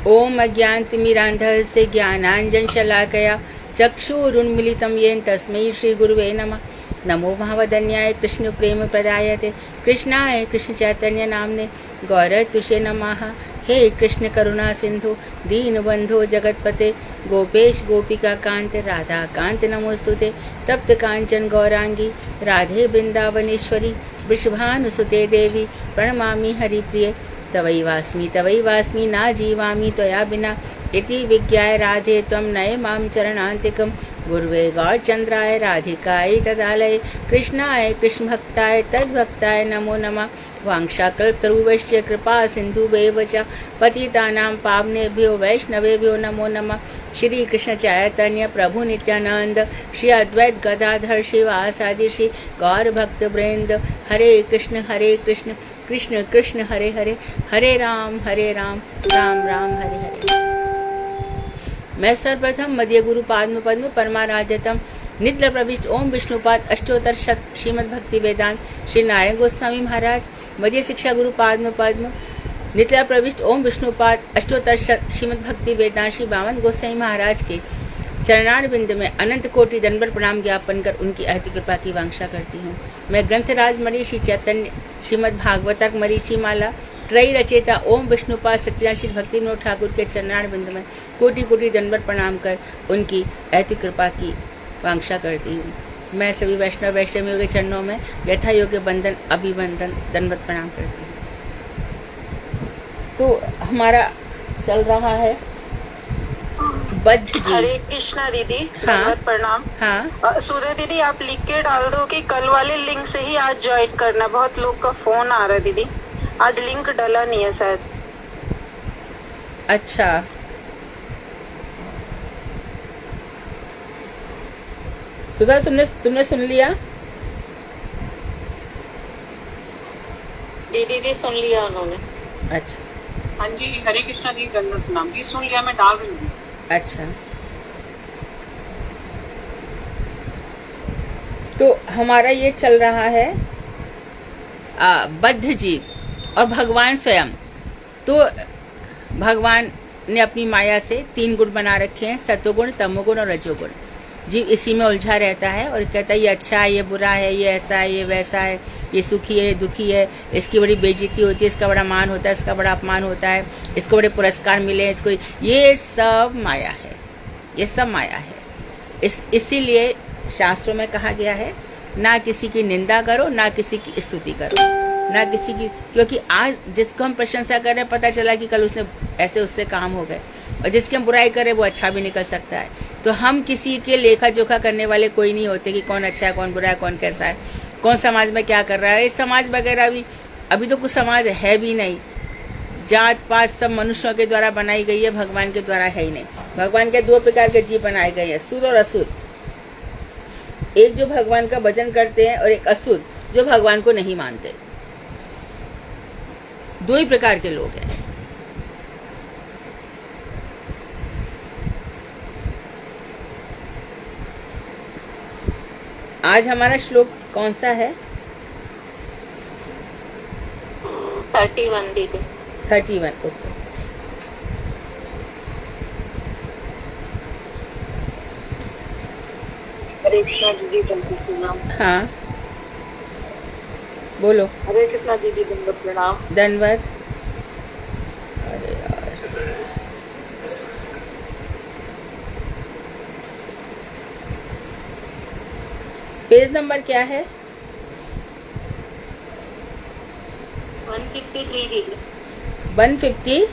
ओम अज्ञानतिमिरान्धस्य ज्ञानाञ्जनशलाकया चक्षुरुन्मीलितं येन तस्मै श्रीगुरुवे नमः। नमो महावदन्याय कृष्णप्रेमप्रदायते कृष्णाय कृष्णचैतन्यनाम्ने गौरतुषे नमः। हे कृष्ण करुणा सिंधु दीनबंधो जगतपते गोपेश गोपिका कांत राधा कांत नमोस्तुते। तप्त कांचन गौरांगी राधे वृंदावनेश्वरी वृषभानुसुते देवी प्रणमामि हरिप्रिये। तवैवास्मि ना जीवामि त्वया बिना इति विज्ञाय राधे त्वं नय मां चरणान्तिकं। गुरुवे गौरचन्द्राय राधिकाय तदालये कृष्णाय कृष्णभक्ताय तद्भक्ताय नमो नमः। वाञ्छाकल्पतरुभ्यश्च कृपा सिन्धुभ्येव च पतितानां पावनेभ्यो वैष्णवेभ्यो नमो नमः। श्री कृष्ण चैतन्य प्रभु नित्यानंद श्री अद्वैत गदाधर श्रीवासादि श्री गौर भक्त वृंद। हरे कृष्ण कृष्ण कृष्ण हरे हरे, हरे राम राम राम हरे हरे। मैं सर्वप्रथम मध्य गुरु पाद्म पद्म परमाराध्यतम नित्य प्रविष्ट ओम विष्णुपाद अष्टोत्तर शत श्रीमद् भक्ति वेदांत श्री नारायण गोस्वामी महाराज मध्य शिक्षा गुरु पाद्म पद्म नित्य प्रविष्ट ओम विष्णुपाद अष्टोत्तर शत श्रीमद् भक्ति वेदांत श्री बावन गोस्वामी महाराज के चरणारविंद में अनंत कोटि दंडवत प्रणाम ज्ञापन कर उनकी अति कृपा की वांछा करती हूँ। मैं ग्रंथराज मणि श्री चैतन्य श्रीमद् भागवतक मरीचि माला त्रयी रचेता ओम विष्णुपाद सच्चिदानंद श्री भक्ति विनोद ठाकुर के चरणारविंद में कोटि कोटि दंडवत प्रणाम कर उनकी अति कृपा की वांछा करती हूँ। मैं सभी वैष्णव वैष्णवियों के चरणों में यथा योग्य बंधन अभिवंदन दंडवत प्रणाम करती हूँ। तो हमारा चल रहा है बद्ध जी। हरे कृष्णा दीदी। हाँ प्रणाम। हाँ सूर्य दीदी आप लिख के डाल दो कि कल वाले लिंक से ही आज ज्वाइन करना। बहुत लोग का फोन आ रहा है दीदी, आज लिंक डला नहीं है शायद। अच्छा सुधा तुमने सुन लिया? दीदी सुन लिया उन्होंने। अच्छा हाँ जी, हरे कृष्णा जी, दंडवत प्रणाम जी, सुन लिया, मैं डाल रही हूँ। अच्छा तो हमारा ये चल रहा है बद्ध जीव और भगवान स्वयं। तो भगवान ने अपनी माया से 3 गुण बना रखे हैं, सतोगुण तमोगुण और रजोगुण। जीव इसी में उलझा रहता है और कहता है ये अच्छा है, ये बुरा है, ये ऐसा है, ये वैसा है, ये सुखी है, ये दुखी है, इसकी बड़ी बेइज्जती होती है, इसका बड़ा मान होता है, इसका बड़ा अपमान होता है, इसको बड़े पुरस्कार मिले, इसको ये सब माया है, ये सब माया है। इसीलिए शास्त्रों में कहा गया है ना किसी की निंदा करो, ना किसी की स्तुति करो, ना किसी की, क्योंकि आज जिसको हम प्रशंसा कर रहे हैं पता चला कि कल उसने ऐसे उससे काम हो गए, और जिसकी हम बुराई कर रहे हैं वो अच्छा भी निकल सकता है। तो हम किसी के लेखा जोखा करने वाले कोई नहीं होते कि कौन अच्छा है, कौन बुरा है, कौन कैसा है, कौन समाज में क्या कर रहा है। इस समाज वगैरह भी अभी तो कुछ समाज है भी नहीं। जात पात सब मनुष्यों के द्वारा बनाई गई है, भगवान के द्वारा है ही नहीं। भगवान के 2 प्रकार के जीव बनाए गए हैं, सुर और असुर। एक जो भगवान का भजन करते हैं और एक असुर जो भगवान को नहीं मानते। 2 ही प्रकार के लोग हैं। आज हमारा श्लोक कौन सा है? 31 दीदी। 31 ओके। हरे कृष्णा दीदी, दंडवत प्रणाम। हाँ बोलो। हरे कृष्णा दीदी, दंडवत प्रणाम। दंडवत। अरे यार पेज नंबर क्या है? 153 दीदी। 153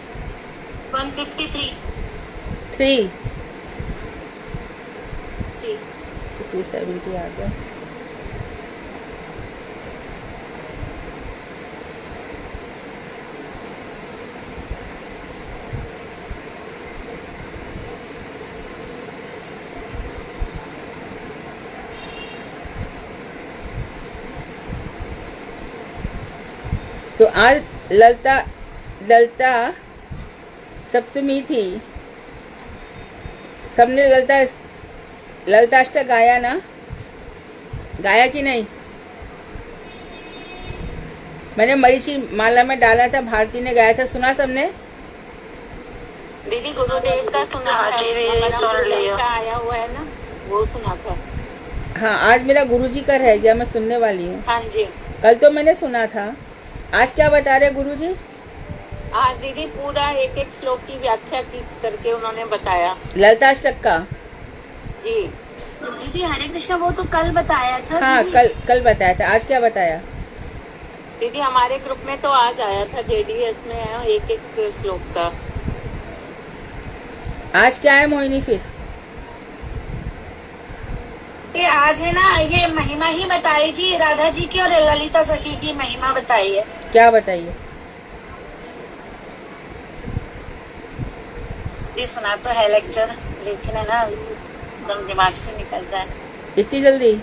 3 जी। 270 आ गया। तो आज ललिता सप्तमी थी। सबने ललिताष्टक गाया ना? गाया कि नहीं? मैंने मरीचि माला में डाला था, भारती ने गाया था, सुना सबने? दीदी गुरुदेव का सुना हाँ था, जी, दीदी, हमारा सुन गुरुदेव लिया। का आया हुआ है ना, वो सुना था। हाँ, आज मेरा गुरुजी का रह गया, मैं सुनने वाली हूँ। हाँ जी। कल तो मैंने सुना था, आज क्या बता रहे गुरुजी? आज दीदी पूरा एक एक श्लोक की व्याख्या की करके उन्होंने बताया। ललिताष्टक का? जी दीदी हरे कृष्णा वो तो कल बताया था। हाँ, दीदी। कल बताया था, आज क्या बताया? दीदी हमारे ग्रुप में तो आज आया था, जेडीएस में है एक एक श्लोक का। आज क्या है मोहिनी फिर? ये आज है ना, ये महिमा ही बताई थी, राधा जी की और ललिता सखी की महिमा बताई है। क्या बताइए? ये सुना तो है लेक्चर, लेकिन है ना एकदम दिमाग से निकल रहा है। इतनी जल्दी?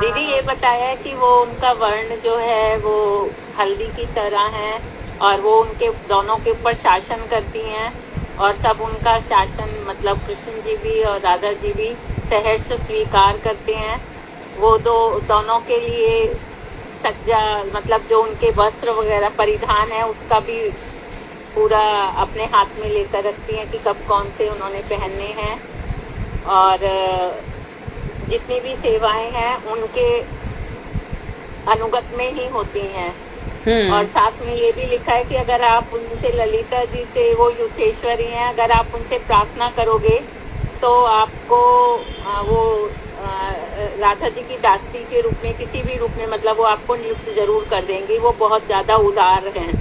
दीदी ये बताया कि वो उनका वर्ण जो है वो हल्दी की तरह है और वो उनके दोनों के ऊपर शासन करती हैं और सब उनका शासन मतलब कृष्ण जी भी और राधा जी भी सहर्ष स्वीकार करते हैं। वो दोनों के लिए सज्जा मतलब जो उनके वस्त्र वगैरह परिधान है उसका भी पूरा अपने हाथ में लेकर रखती हैं कि कब कौन से उन्होंने पहनने हैं। और जितनी भी सेवाएं हैं उनके अनुगत में ही होती हैं। और साथ में ये भी लिखा है कि अगर आप उनसे ललिता जी से, वो युद्धेश्वरी हैं, अगर आप उनसे प्रार्थना करोगे तो आपको वो राधा जी की दासी के रूप में किसी भी रूप में मतलब वो आपको नियुक्त जरूर कर देंगी। वो बहुत ज्यादा उदार हैं।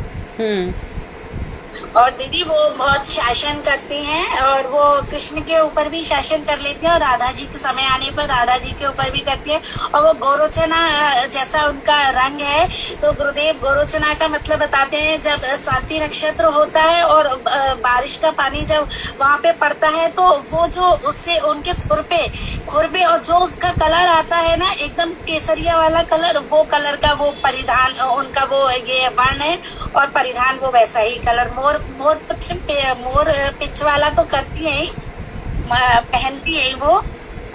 और दीदी वो बहुत शासन करती हैं और वो कृष्ण के ऊपर भी शासन कर लेती हैं और राधा जी के समय आने पर राधा जी के ऊपर भी करती हैं। और वो गोरोचना जैसा उनका रंग है, तो गुरुदेव गोरोचना का मतलब बताते हैं जब स्वाति नक्षत्र होता है और बारिश का पानी जब वहाँ पे पड़ता है तो वो जो उससे उनके खुरपे और जो उसका कलर आता है ना एकदम केसरिया वाला कलर, वो कलर का वो परिधान उनका वो ये वर्ण है और परिधान वो वैसा ही कलर मोर पिच वाला तो करती है ही, पहनती है वो।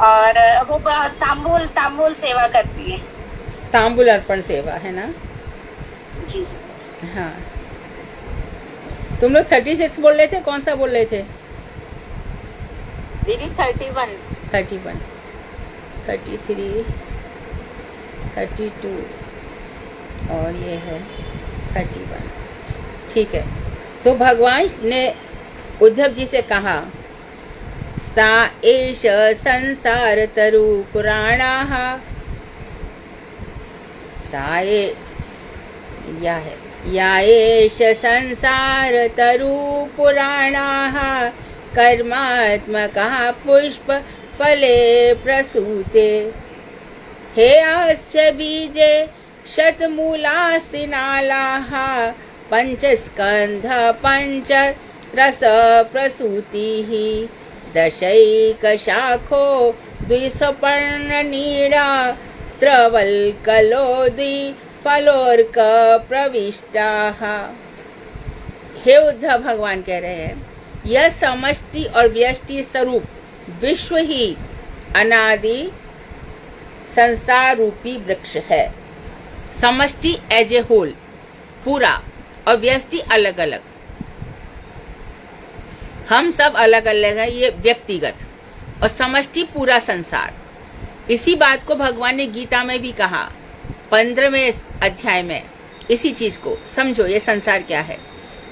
और वो तांबूल सेवा करती है। तांबूल अर्पण सेवा है ना? जी। हाँ, तुम लोग 36 बोल रहे थे, कौन सा बोल रहे थे? दीदी 31, 33, 32 और ये है 31। ठीक है, तो भगवान ने उद्धव जी से कहा, सा एष संसार तरु पुराणाः, या एष संसार तरु पुराणाः कर्मात्मकः पुष्प फले प्रसूते, हे अस्य बीजे शतमूलास्ति नालाः पंचस्कंध पंच रस प्रसूतिः दशैकशाखो द्विसपर्णनीडा स्त्रवल्कलो द्विफलोर्क प्रविष्टाः। हे उद्धव, भगवान कह रहे हैं यह समष्टि और व्यष्टि स्वरूप विश्व ही अनादि संसार रूपी वृक्ष है। समष्टि एज ए होल पूरा और व्यष्टि अलग अलग, हम सब अलग अलग है, ये व्यक्तिगत, और समष्टि पूरा संसार। इसी बात को भगवान ने गीता में भी कहा 15वें अध्याय में। इसी चीज को समझो, ये संसार क्या है।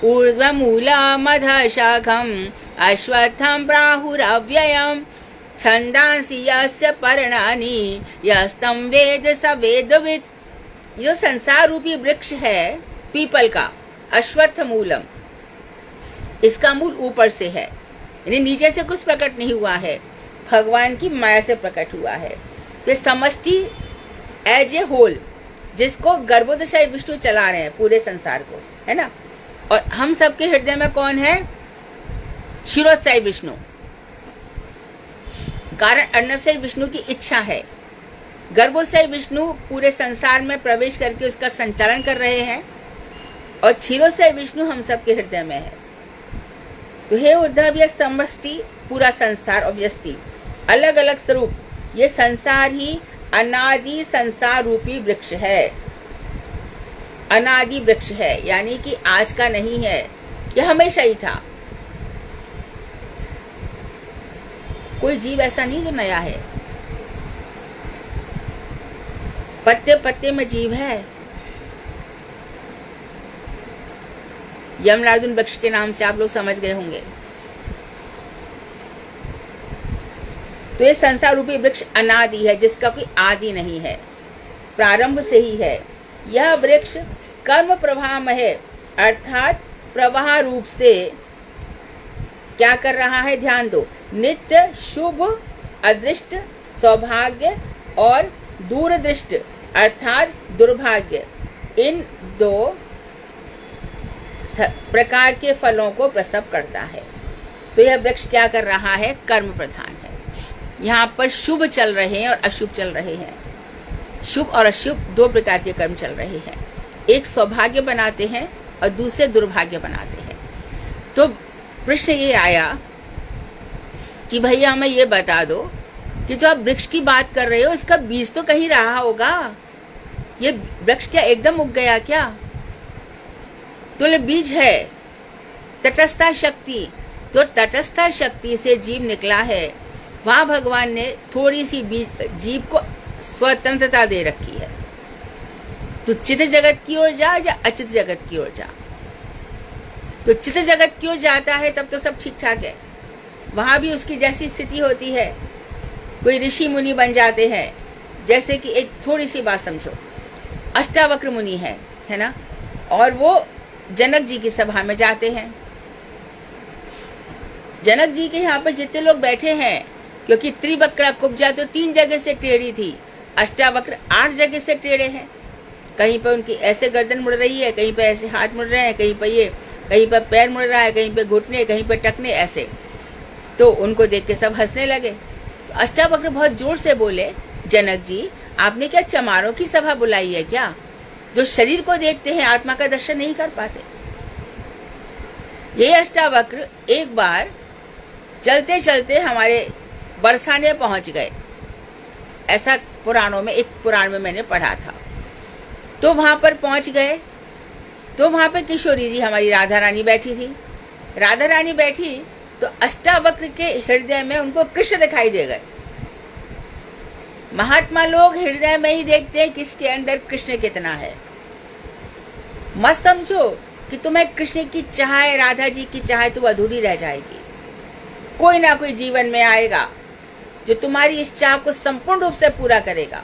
ऊर्ध्वमूलम् अधःशाखम् अश्वत्थम् प्राहुरव्ययम् छन्दांसि यस्य पर्णानि यस्तं वेद स वेदवित्। यो संसार रूपी वृक्ष है पीपल का, अश्वत्थ मूलम, इसका मूल ऊपर से है, यानी नीचे से कुछ प्रकट नहीं हुआ है, भगवान की माया से प्रकट हुआ है। तो समष्टि एज ए होल, जिसको गर्भोदशाई विष्णु चला रहे हैं पूरे संसार को, है ना। और हम सबके हृदय में कौन है? क्षीरोत्साही विष्णु। कारण अर्णवसाई विष्णु की इच्छा है। गर्भोदशाई विष्णु पूरे संसार में प्रवेश करके उसका संचालन कर रहे हैं और क्षीरोत्साही विष्णु हम सबके हृदय में है। तो हे उद्धव, यह समष्टि पूरा संसार और व्यष्टि अलग अलग स्वरूप, ये संसार ही अनादि संसार रूपी वृक्ष है। अनादि वृक्ष है, यानी कि आज का नहीं है, यह हमेशा ही था। कोई जीव ऐसा नहीं जो नया है। पत्ते पत्ते में जीव है। यमलार्जुन वृक्ष के नाम से आप लोग समझ गए होंगे। तो ये संसार रूपी वृक्ष अनादि है, जिसका कोई आदि नहीं है, प्रारंभ से ही है। यह वृक्ष कर्म प्रवाह में है, अर्थात प्रवाह रूप से क्या कर रहा है, ध्यान दो। नित्य शुभ अदृष्ट सौभाग्य और दूरदृष्ट अर्थात दुर्भाग्य, इन दो प्रकार के फलों को प्रसव करता है। तो यह वृक्ष क्या कर रहा है, कर्म प्रधान है। यहाँ पर शुभ चल रहे हैं और अशुभ चल रहे हैं। शुभ और अशुभ दो प्रकार के कर्म चल रहे हैं। एक सौभाग्य बनाते हैं और दूसरे दुर्भाग्य बनाते हैं। तो प्रश्न ये आया कि भैया हमें ये बता दो कि जो आप वृक्ष की बात कर रहे हो, इसका बीज तो कहीं रहा होगा। ये वृक्ष क्या एकदम उग गया क्या? तो ये बीज है तटस्था शक्ति। तो तटस्था शक्ति से जीव निकला है। वहां भगवान ने थोड़ी सी जीव को स्वतंत्रता दे रखी है। तो चित जगत की ओर जा या अचित जगत की ओर जा। तो चित जगत की ओर जाता है तब तो सब ठीक ठाक है, वहां भी उसकी जैसी स्थिति होती है। कोई ऋषि मुनि बन जाते हैं। जैसे कि एक थोड़ी सी बात समझो, अष्टावक्र मुनि है ना, और वो जनक जी की सभा में जाते हैं। जनक जी के यहाँ पर जितने लोग बैठे हैं, क्योंकि त्रिवक्रा कुब्जा तो 3 जगह से टेढ़ी थी, अष्टावक्र 8 जगह से टेढ़े हैं। कहीं पर उनकी ऐसे गर्दन मुड़ रही है, कहीं पर ऐसे हाथ मुड़ रहे हैं, कहीं पर ये, कहीं पर पैर मुड़ रहा है, कहीं पर घुटने, कहीं पर टकने, ऐसे। तो उनको देख के सब हंसने लगे। तो अष्टावक्र बहुत जोर से बोले, जनक जी आपने क्या चमारों की सभा बुलाई है क्या, जो शरीर को देखते हैं आत्मा का दर्शन नहीं कर पाते? ये अष्टावक्र एक बार चलते चलते हमारे बरसाने पहुंच गए। ऐसा पुराणों में, एक पुराण में मैंने पढ़ा था। तो वहां पर पहुंच गए तो वहां पे किशोरी जी हमारी राधा रानी बैठी थी। राधा रानी बैठी तो अष्टावक्र के हृदय में उनको कृष्ण दिखाई दे गए। महात्मा लोग हृदय में ही देखते हैं किसके अंदर कृष्ण कितना है। मत समझो कि तुम्हें कृष्ण की चाह, राधा जी की चाह तो अधूरी रह जाएगी। कोई ना कोई जीवन में आएगा जो तुम्हारी इस चाह को संपूर्ण रूप से पूरा करेगा।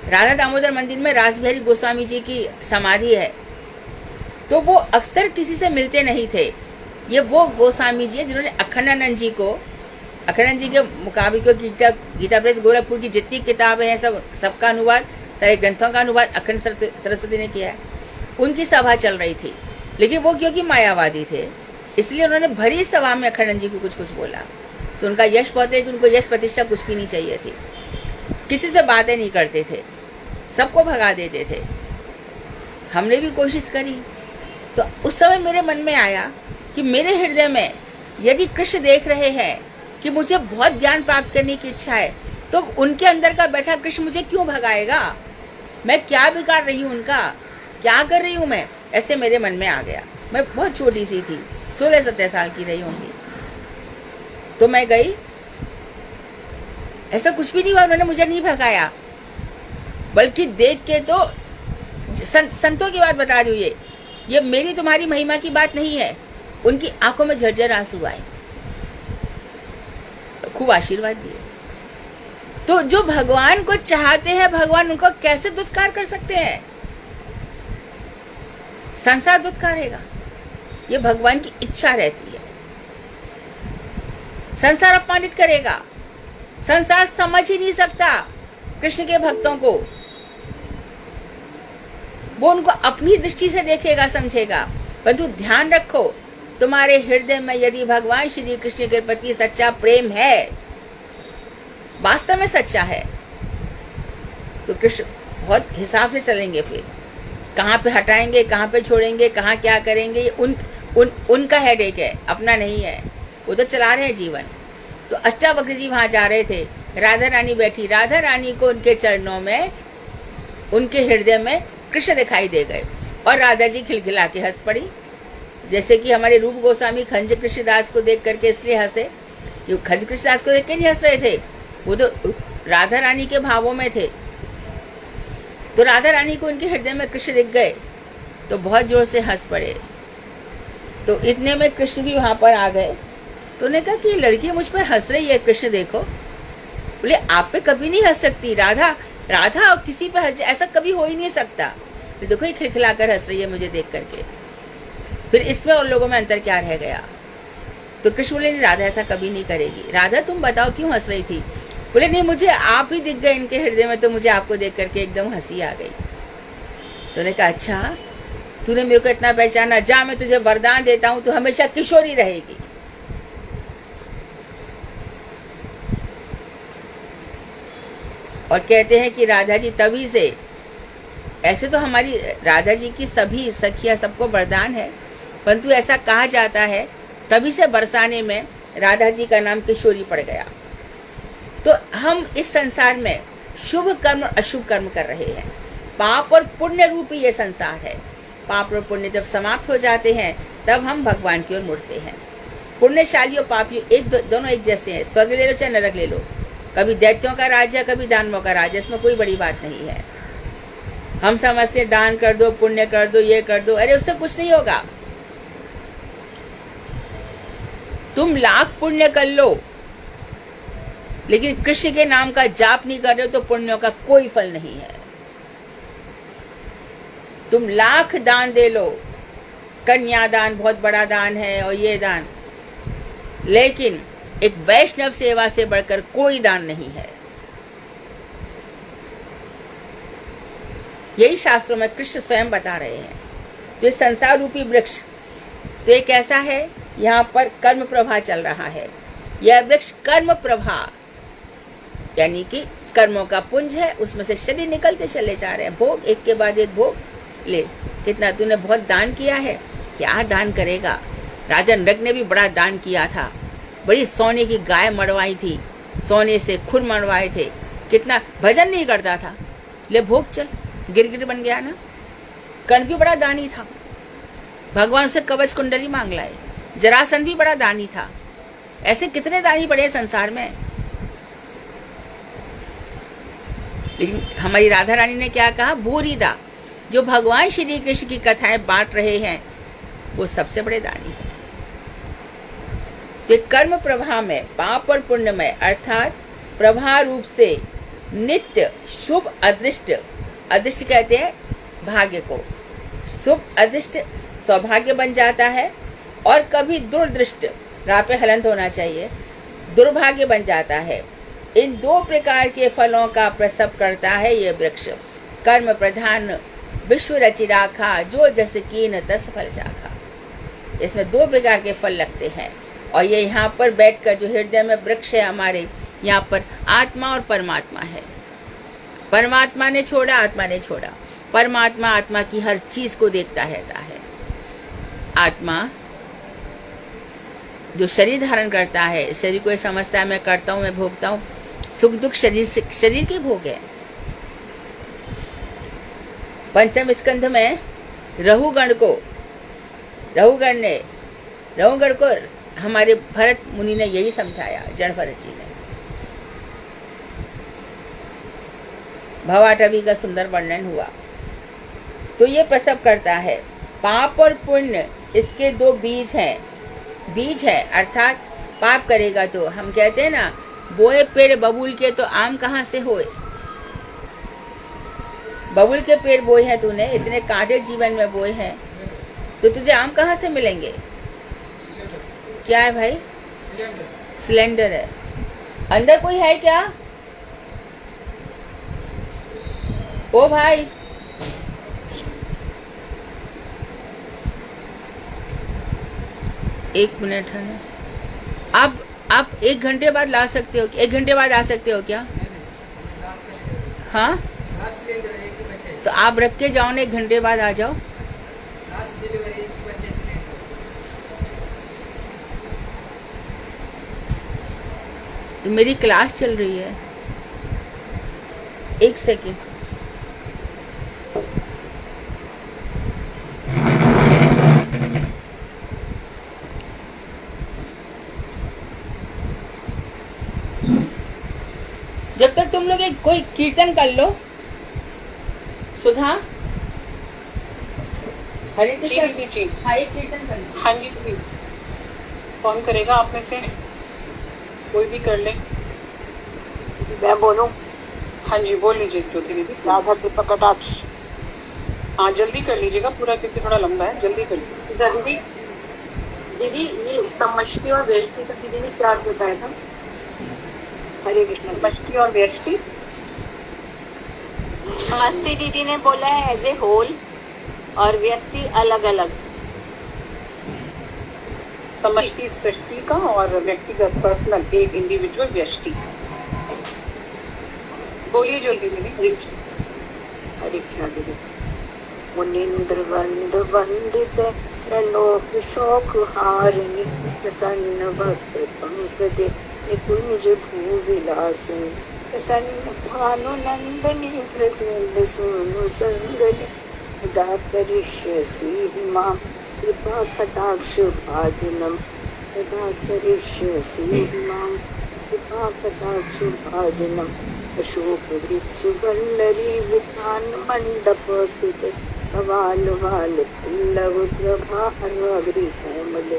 राधा दामोदर मंदिर में रासबिहारी गोस्वामी जी की समाधि है। तो वो अक्सर किसी से मिलते नहीं थे। ये वो गोस्वामी जी है जिन्होंने अखंडानंद जी के मुकाबले गीता प्रेस गोरखपुर की जितनी किताबें हैं सबका अनुवाद, सारे ग्रंथों का अनुवाद अखंड सरस्वती ने किया है। उनकी सभा चल रही थी, लेकिन वो क्योंकि मायावादी थे इसलिए उन्होंने भरी सभा में अखंडानंद जी को कुछ बोला। तो उनका यश बहुत है कि उनको यश प्रतिष्ठा कुछ भी नहीं चाहिए थी। किसी से बातें नहीं करते थे, सबको भगा देते थे। हमने भी कोशिश करी। तो उस समय मेरे मन में आया कि मेरे हृदय में यदि कृष्ण देख रहे हैं कि मुझे बहुत ज्ञान प्राप्त करने की इच्छा है, तो उनके अंदर का बैठा कृष्ण मुझे क्यों भगाएगा? मैं क्या बिगाड़ रही हूँ उनका, क्या कर रही हूँ मैं? ऐसे मेरे मन में आ गया। मैं बहुत छोटी सी थी, 16-17 साल की रही होंगी। तो मैं गई, ऐसा कुछ भी नहीं हुआ, उन्होंने मुझे नहीं भगाया, बल्कि देख के तो संतों की बात बता रही हूँ। ये मेरी तुम्हारी महिमा की बात नहीं है। उनकी आंखों में झरझर आंसू आए, खूब आशीर्वाद दिए। तो जो भगवान को चाहते हैं, भगवान उनको कैसे दुत्कार कर सकते हैं? संसार दुत्कारेगा, ये भगवान की इच्छा रहती है। संसार अपमानित करेगा, संसार समझ ही नहीं सकता कृष्ण के भक्तों को। वो उनको अपनी दृष्टि से देखेगा, समझेगा। परंतु ध्यान रखो, तुम्हारे हृदय में यदि भगवान श्री कृष्ण के प्रति सच्चा प्रेम है, वास्तव में सच्चा है, तो कृष्ण बहुत हिसाब से चलेंगे। फिर कहाँ पे हटाएंगे, कहाँ पे छोड़ेंगे, कहाँ क्या करेंगे, उनका हेडेक है, अपना नहीं है। वो तो चला रहे हैं जीवन। तो अष्टावक्र जी वहां जा रहे थे, राधा रानी बैठी। राधा रानी को उनके चरणों में उनके हृदय में कृष्ण दिखाई दे गए और राधा जी खिलखिला के हंस पड़ी। जैसे कि हमारे रूप गोस्वामी खंज कृष्णदास को देख करके इसलिए हंसे, खंज कृष्णदास को देख के नहीं हंस रहे थे, वो तो राधा रानी के भावों में थे। तो राधा रानी को उनके हृदय में कृष्ण दिख गए तो बहुत जोर से हंस पड़े। तो इतने में कृष्ण भी वहां पर आ गए। तो उन्होंने कहा कि लड़की मुझ पर हंस रही है, कृष्ण देखो। बोले आप पे कभी नहीं हंस सकती राधा, राधा किसी पे हंस, ऐसा कभी हो ही नहीं सकता। तो देखो ये खिलखिलाकर हंस रही है मुझे देख करके। फिर इसमें और लोगों में अंतर क्या रह गया? तो कृष्ण बोले नहीं, राधा ऐसा कभी नहीं करेगी। राधा तुम बताओ क्यों हंस रही थी? बोले नहीं, मुझे आप ही दिख गए इनके हृदय में, तो मुझे आपको देख करके एकदम हंसी आ गई। तो उन्होंने कहा अच्छा तूने मेरे को इतना पहचाना, जा मैं तुझे वरदान देता हूं, तू हमेशा किशोरी रहेगी। और कहते हैं कि राधा जी तभी से, ऐसे तो हमारी राधा जी की सभी सखियां सबको वरदान है, परंतु ऐसा कहा जाता है तभी से बरसाने में राधा जी का नाम किशोरी पड़ गया। तो हम इस संसार में शुभ कर्म और अशुभ कर्म कर रहे हैं। पाप और पुण्य रूपी ये संसार है। पाप और पुण्य जब समाप्त हो जाते हैं तब हम भगवान की ओर मुड़ते हैं। पुण्यशाली और पापी दोनों एक जैसे हैं। स्वर्ग ले लो चाहे नरक ले लो, कभी दैत्यों का राज्य कभी दानवों का राज्य, इसमें कोई बड़ी बात नहीं है। हम समझते हैं दान कर दो, पुण्य कर दो, ये कर दो, अरे उससे कुछ नहीं होगा। तुम लाख पुण्य कर लो लेकिन कृष्ण के नाम का जाप नहीं कर रहे हो तो पुण्यों का कोई फल नहीं है। तुम लाख दान दे लो, कन्यादान बहुत बड़ा दान है और ये दान, लेकिन एक वैष्णव सेवा से बढ़कर कोई दान नहीं है। यही शास्त्रों में कृष्ण स्वयं बता रहे हैं। तो ये संसार रूपी वृक्ष तो एक ऐसा है, यहाँ पर कर्म प्रवाह चल रहा है। यह वृक्ष कर्म प्रवाह यानी कि कर्मों का पुंज है, उसमें से शरीर निकलते चले जा रहे हैं। भोग एक के बाद एक भोग ले। कितना तूने बहुत दान किया है, क्या दान करेगा? राजा नृग ने भी बड़ा दान किया था, बड़ी सोने की गाय मरवाई थी, सोने से खुर मरवाए थे, कितना भजन नहीं करता था, ले भोग चल, गिरगिट बन गया ना। कर्ण भी बड़ा दानी था, भगवान से कवच कुंडली मांग लाए। जरासंध भी बड़ा दानी था। ऐसे कितने दानी पड़े संसार में। लेकिन हमारी राधा रानी ने क्या कहा? भूरिदा, जो भगवान श्री कृष्ण की कथाएं बांट रहे हैं वो सबसे बड़े दानी है। तो कर्म प्रवाह में पाप और पुण्य में अर्थात प्रवाह रूप से नित्य शुभ अदृष्ट, अदृष्ट कहते हैं भाग्य को, शुभ अदृष्ट सौभाग्य बन जाता है और कभी दुर्दृष्ट, राह पे हलंत होना चाहिए, दुर्भाग्य बन जाता है। इन दो प्रकार के फलों का प्रसव करता है ये वृक्ष। कर्म प्रधान विश्व रचि राखा, जो जस कीन तस फल चाखा। इसमें दो प्रकार के फल लगते हैं और ये यहाँ पर बैठकर जो हृदय में वृक्ष है हमारे, यहाँ पर आत्मा और परमात्मा है। परमात्मा ने छोड़ा, आत्मा ने छोड़ा। परमात्मा आत्मा की हर चीज को देखता रहता है। आत्मा जो शरीर धारण करता है, शरीर को ये समझता है मैं करता हूं, मैं भोगता हूं, सुख दुख शरीर के भोग है। पंचम स्कंध में रहुगण को हमारे भरत मुनि ने यही समझाया, जड़ भरत जी ने। भवाटवी का सुंदर वर्णन हुआ। तो ये प्रसव करता है। पाप और पुण्य इसके दो बीज हैं अर्थात पाप करेगा तो हम कहते हैं ना, बोए पेड़ बबूल के तो आम कहाँ से होए। बबूल के पेड़ बोए हैं तूने, इतने कांटे जीवन में बोए हैं, तो तुझे आम कहाँ से मिलेंगे? क्या है भाई? सिलेंडर है। अंदर कोई है क्या? ओ भाई, एक मिनट है। आप 1 घंटे बाद ला सकते हो? 1 घंटे बाद आ सकते हो क्या? हाँ, तो आप रख के जाओ ना, 1 घंटे बाद आ जाओ। तो मेरी क्लास चल रही है। 1 सेकेंड। जब तक तुम लोग एक कोई कीर्तन कर लो। सुधा, हरे कृष्ण जी जी। हाँ, एक कीर्तन कर लो। हाँ जी दीदी, कौन करेगा आप में से? कोई भी कर ले। मैं बोलूं? हाँ जी बोल लीजिए ज्योति दीदी। राधा कृपा कटाक्ष। हाँ जल्दी कर लीजिएगा पूरा, क्योंकि थोड़ा लंबा है, जल्दी कर लीजिए। दीदी दीदी ये समष्टि और व्यष्टि का दीदी ने क्या बताया था? हरे कृष्ण। समष्टि और व्यष्टि। समष्टि दीदी ने बोला है एज ए होल और व्यक्ति अलग अलग। समष्टि सृष्टि का और व्यक्तिगत पर्सनल एक इंडिविजुअल व्यष्टि। बोलिए ज्योति दीदी। हरे कृष्ण दीदी। मुनीन्द्र बंध वंदित लोक शोक हारिणी प्रसन्न भक्त पंकज निकुंज भूविलासिनी प्रसन्न भानुनंदनी प्रचंड सोनु संदनी सदा करिष्यसि मां कृपा कटाक्ष भाजनम सदा करिष्यसि मां कृपा कटाक्ष भाजनम अशोक वृक्ष वल्लरी वितान मंडप स्थित कवाल वाल पल्लव प्रभा अग्रि कोमल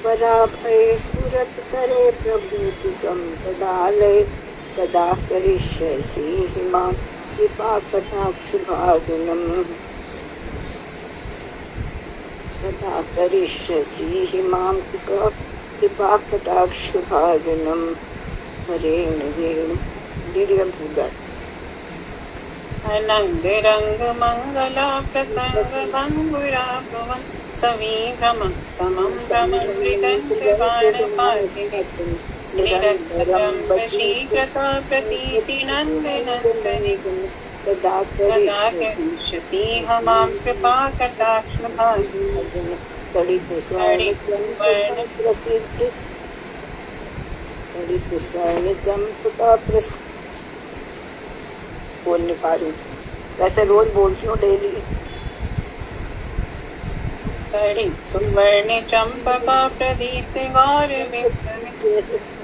पराभय सूरत करे प्रभु संपदालय कदा करिष्यसि मां कृपा कटाक्ष भाजनम कदा करिष्यसि मां कृपा कटाक्ष भाजनम हरेण वेणु दीर्घ भूगत। अनंग रंग मंगला प्रसंग भंगुरा भवन समीभ्रम समम भ्रमण मृदंग बाण पातिनि निरंतरम वशीकृता प्रतीति नंद नंदनि कदा करिष्यति मां कृपा कटाक्ष भाजनम तड़ित स्वर्ण प्रसिद्ध तड़ित स्वर्ण चंपका प्रसिद्ध। बोल नहीं पा रही, वैसे रोज बोलती हूँ डेली। सुवर्ण चंपका प्रदीप्त गौर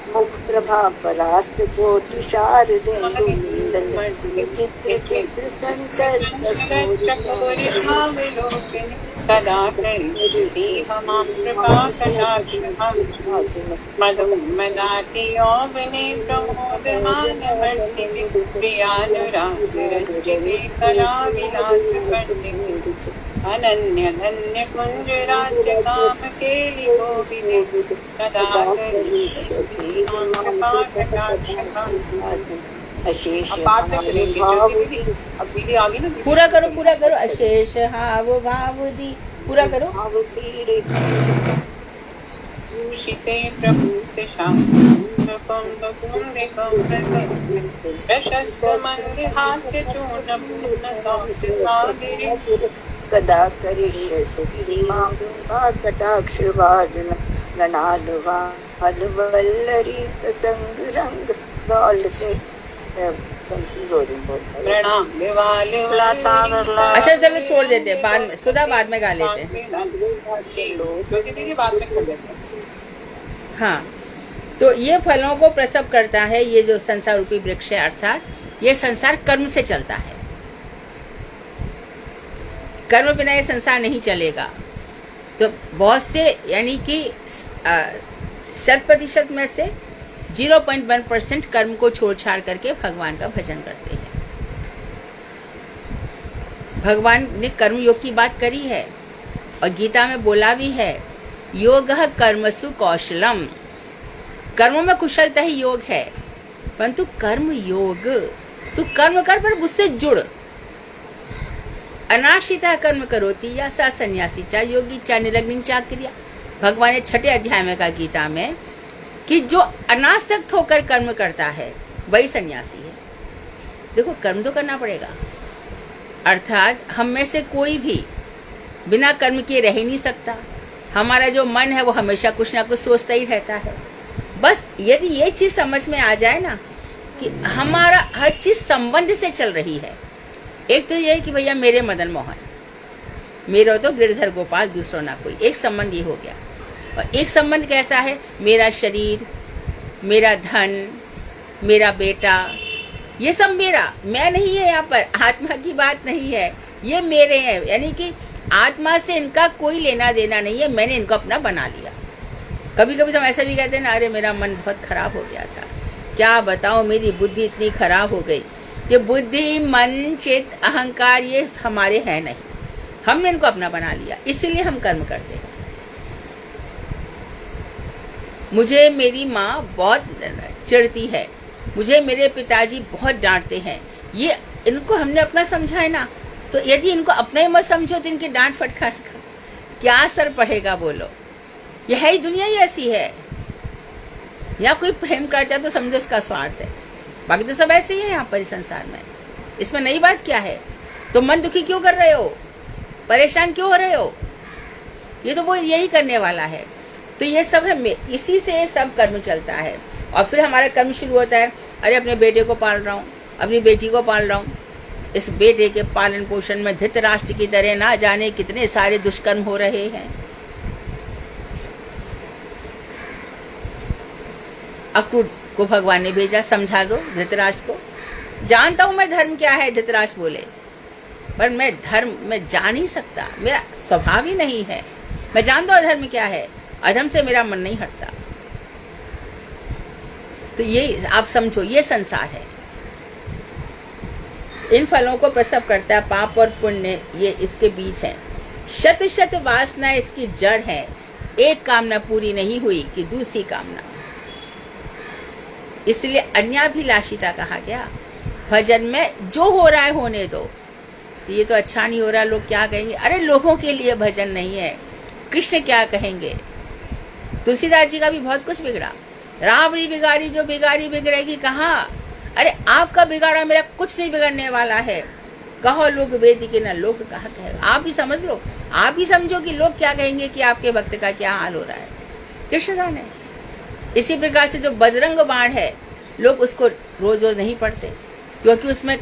मुख प्रभा परास्त कोटि शारदे चित्र चित्र संचर सदा करिष्यसि मां कृपा कटाक्ष भाजनम मदाति यौवने प्रमोदमान वर्तिनि प्रियानुराग रंजिते कला विलास वर्तिनि अनन्य धन्य कुंज राज्य काम केलि गोविने सदा करिष्यसि मां कृपा कटाक्ष भाजनम। अशेष अब दीदी आगे ना पूरा करो अशेष हाव भाव दी, पूरा करो। भूषिते प्रभूत प्रशस्त मंदहास्य चूर्ण पूर्ण सौख्य सागरे कदा करिष्यसि मां कृपा कटाक्ष भाजनम गणाल वल्लरी प्रसंग रंग दौलते। कंफ्यूज हो रही हूँ। प्रणाम अच्छा चलो छोड़ देते हैं, बाद में सुधा बाद में गा लेते हैं। दीदी बाद में कर लेते हैं। हाँ, तो ये फलों को प्रसव करता है, ये जो संसार रूपी वृक्ष है, अर्थात ये संसार कर्म से चलता है। कर्म बिना ये संसार नहीं चलेगा। तो बहुत से यानी कि 100% में से 0.1% कर्म को छोड़ छाड़ करके भगवान का भजन करते हैं। भगवान ने कर्म योग की बात करी है और गीता में बोला भी है, योगः कर्मसु कौशलम। कर्मों में कुशलता ही योग है, परंतु कर्म योग, तू कर्म कर पर मुझसे जुड़। अनाश्रिता कर्म करोति या सा सन्यासी चा योगी चा निरग्नि चा क्रिया। भगवान ने 6 अध्याय में कहा गीता में कि जो अनासक्त होकर कर्म करता है वही सन्यासी है। देखो कर्म तो करना पड़ेगा, अर्थात हम में से कोई भी बिना कर्म किए रह ही नहीं सकता। हमारा जो मन है वो हमेशा कुछ ना कुछ सोचता ही रहता है। बस यदि ये चीज समझ में आ जाए ना कि हमारा हर चीज संबंध से चल रही है। एक तो ये है कि भैया मेरे मदन मोहन, मेरा तो गिरधर गोपाल, दूसरा ना कोई, एक संबंध ये हो गया। और एक संबंध कैसा है, मेरा शरीर, मेरा धन, मेरा बेटा, ये सब मेरा, मैं नहीं है यहाँ पर, आत्मा की बात नहीं है, ये मेरे हैं। यानी कि आत्मा से इनका कोई लेना देना नहीं है, मैंने इनको अपना बना लिया। कभी कभी तो हम ऐसा भी कहते हैं ना, अरे मेरा मन बहुत खराब हो गया था, क्या बताओ मेरी बुद्धि इतनी खराब हो गई। ये बुद्धि, मन, चित्त, अहंकार ये हमारे हैं नहीं, हमने इनको अपना बना लिया, इसीलिए हम कर्म करते हैं। मुझे मेरी माँ बहुत चिढ़ती है, मुझे मेरे पिताजी बहुत डांटते हैं, ये इनको हमने अपना समझा है ना। तो यदि इनको अपना ही मत समझो तो इनकी डांट फटकार का क्या असर पड़ेगा बोलो। यह है ही, दुनिया ही ऐसी है। या कोई प्रेम करता है तो समझो उसका स्वार्थ है, बाकी तो सब ऐसे ही है यहाँ पर इस संसार में। इसमें नई बात क्या है? तो मन दुखी क्यों कर रहे हो, परेशान क्यों हो रहे हो? ये तो वो यही करने वाला है। तो ये सब है, इसी से सब कर्म चलता है। और फिर हमारा कर्म शुरू होता है, अरे अपने बेटे को पाल रहा हूँ, अपनी बेटी को पाल रहा हूँ। इस बेटे के पालन पोषण में धृतराष्ट्र की तरह ना जाने कितने सारे दुष्कर्म हो रहे हैं। अक्रूर को भगवान ने भेजा, समझा दो धृतराष्ट्र को। जानता हूं मैं धर्म क्या है, धृतराष्ट्र बोले, पर मैं धर्म में जा नहीं सकता, मेरा स्वभाव ही नहीं है। मैं जानता हूं धर्म क्या है, अधर्म से मेरा मन नहीं हटता। तो ये आप समझो, ये संसार है, इन फलों को प्रसव करता है। पाप और पुण्य ये इसके बीच है। शत शत वासना इसकी जड़ है। एक कामना पूरी नहीं हुई कि दूसरी कामना, इसलिए अन्याभिलाषिता कहा गया। भजन में जो हो रहा है होने दो। तो ये तो अच्छा नहीं हो रहा, लोग क्या कहेंगे? अरे लोगों के लिए भजन नहीं है, कृष्ण क्या कहेंगे? तुलसीदास जी का भी बहुत कुछ बिगड़ा। रावड़ी बिगाड़ी जो बिगाड़ी बिगड़ेगी कहाँ? अरे आपका बिगाड़ा मेरा कुछ नहीं बिगड़ने वाला है। कहो लोग वेद के न लोग कहा कहे। आप भी समझ लो, आप भी समझो कि लोग क्या कहेंगे कि आपके भक्त का क्या हाल हो रहा है। कृष्ण जाने। इसी प्रकार से जो बजरंग बाण है, लोग उसको रोज रोज नहीं पढ़ते, क्योंकि उसमें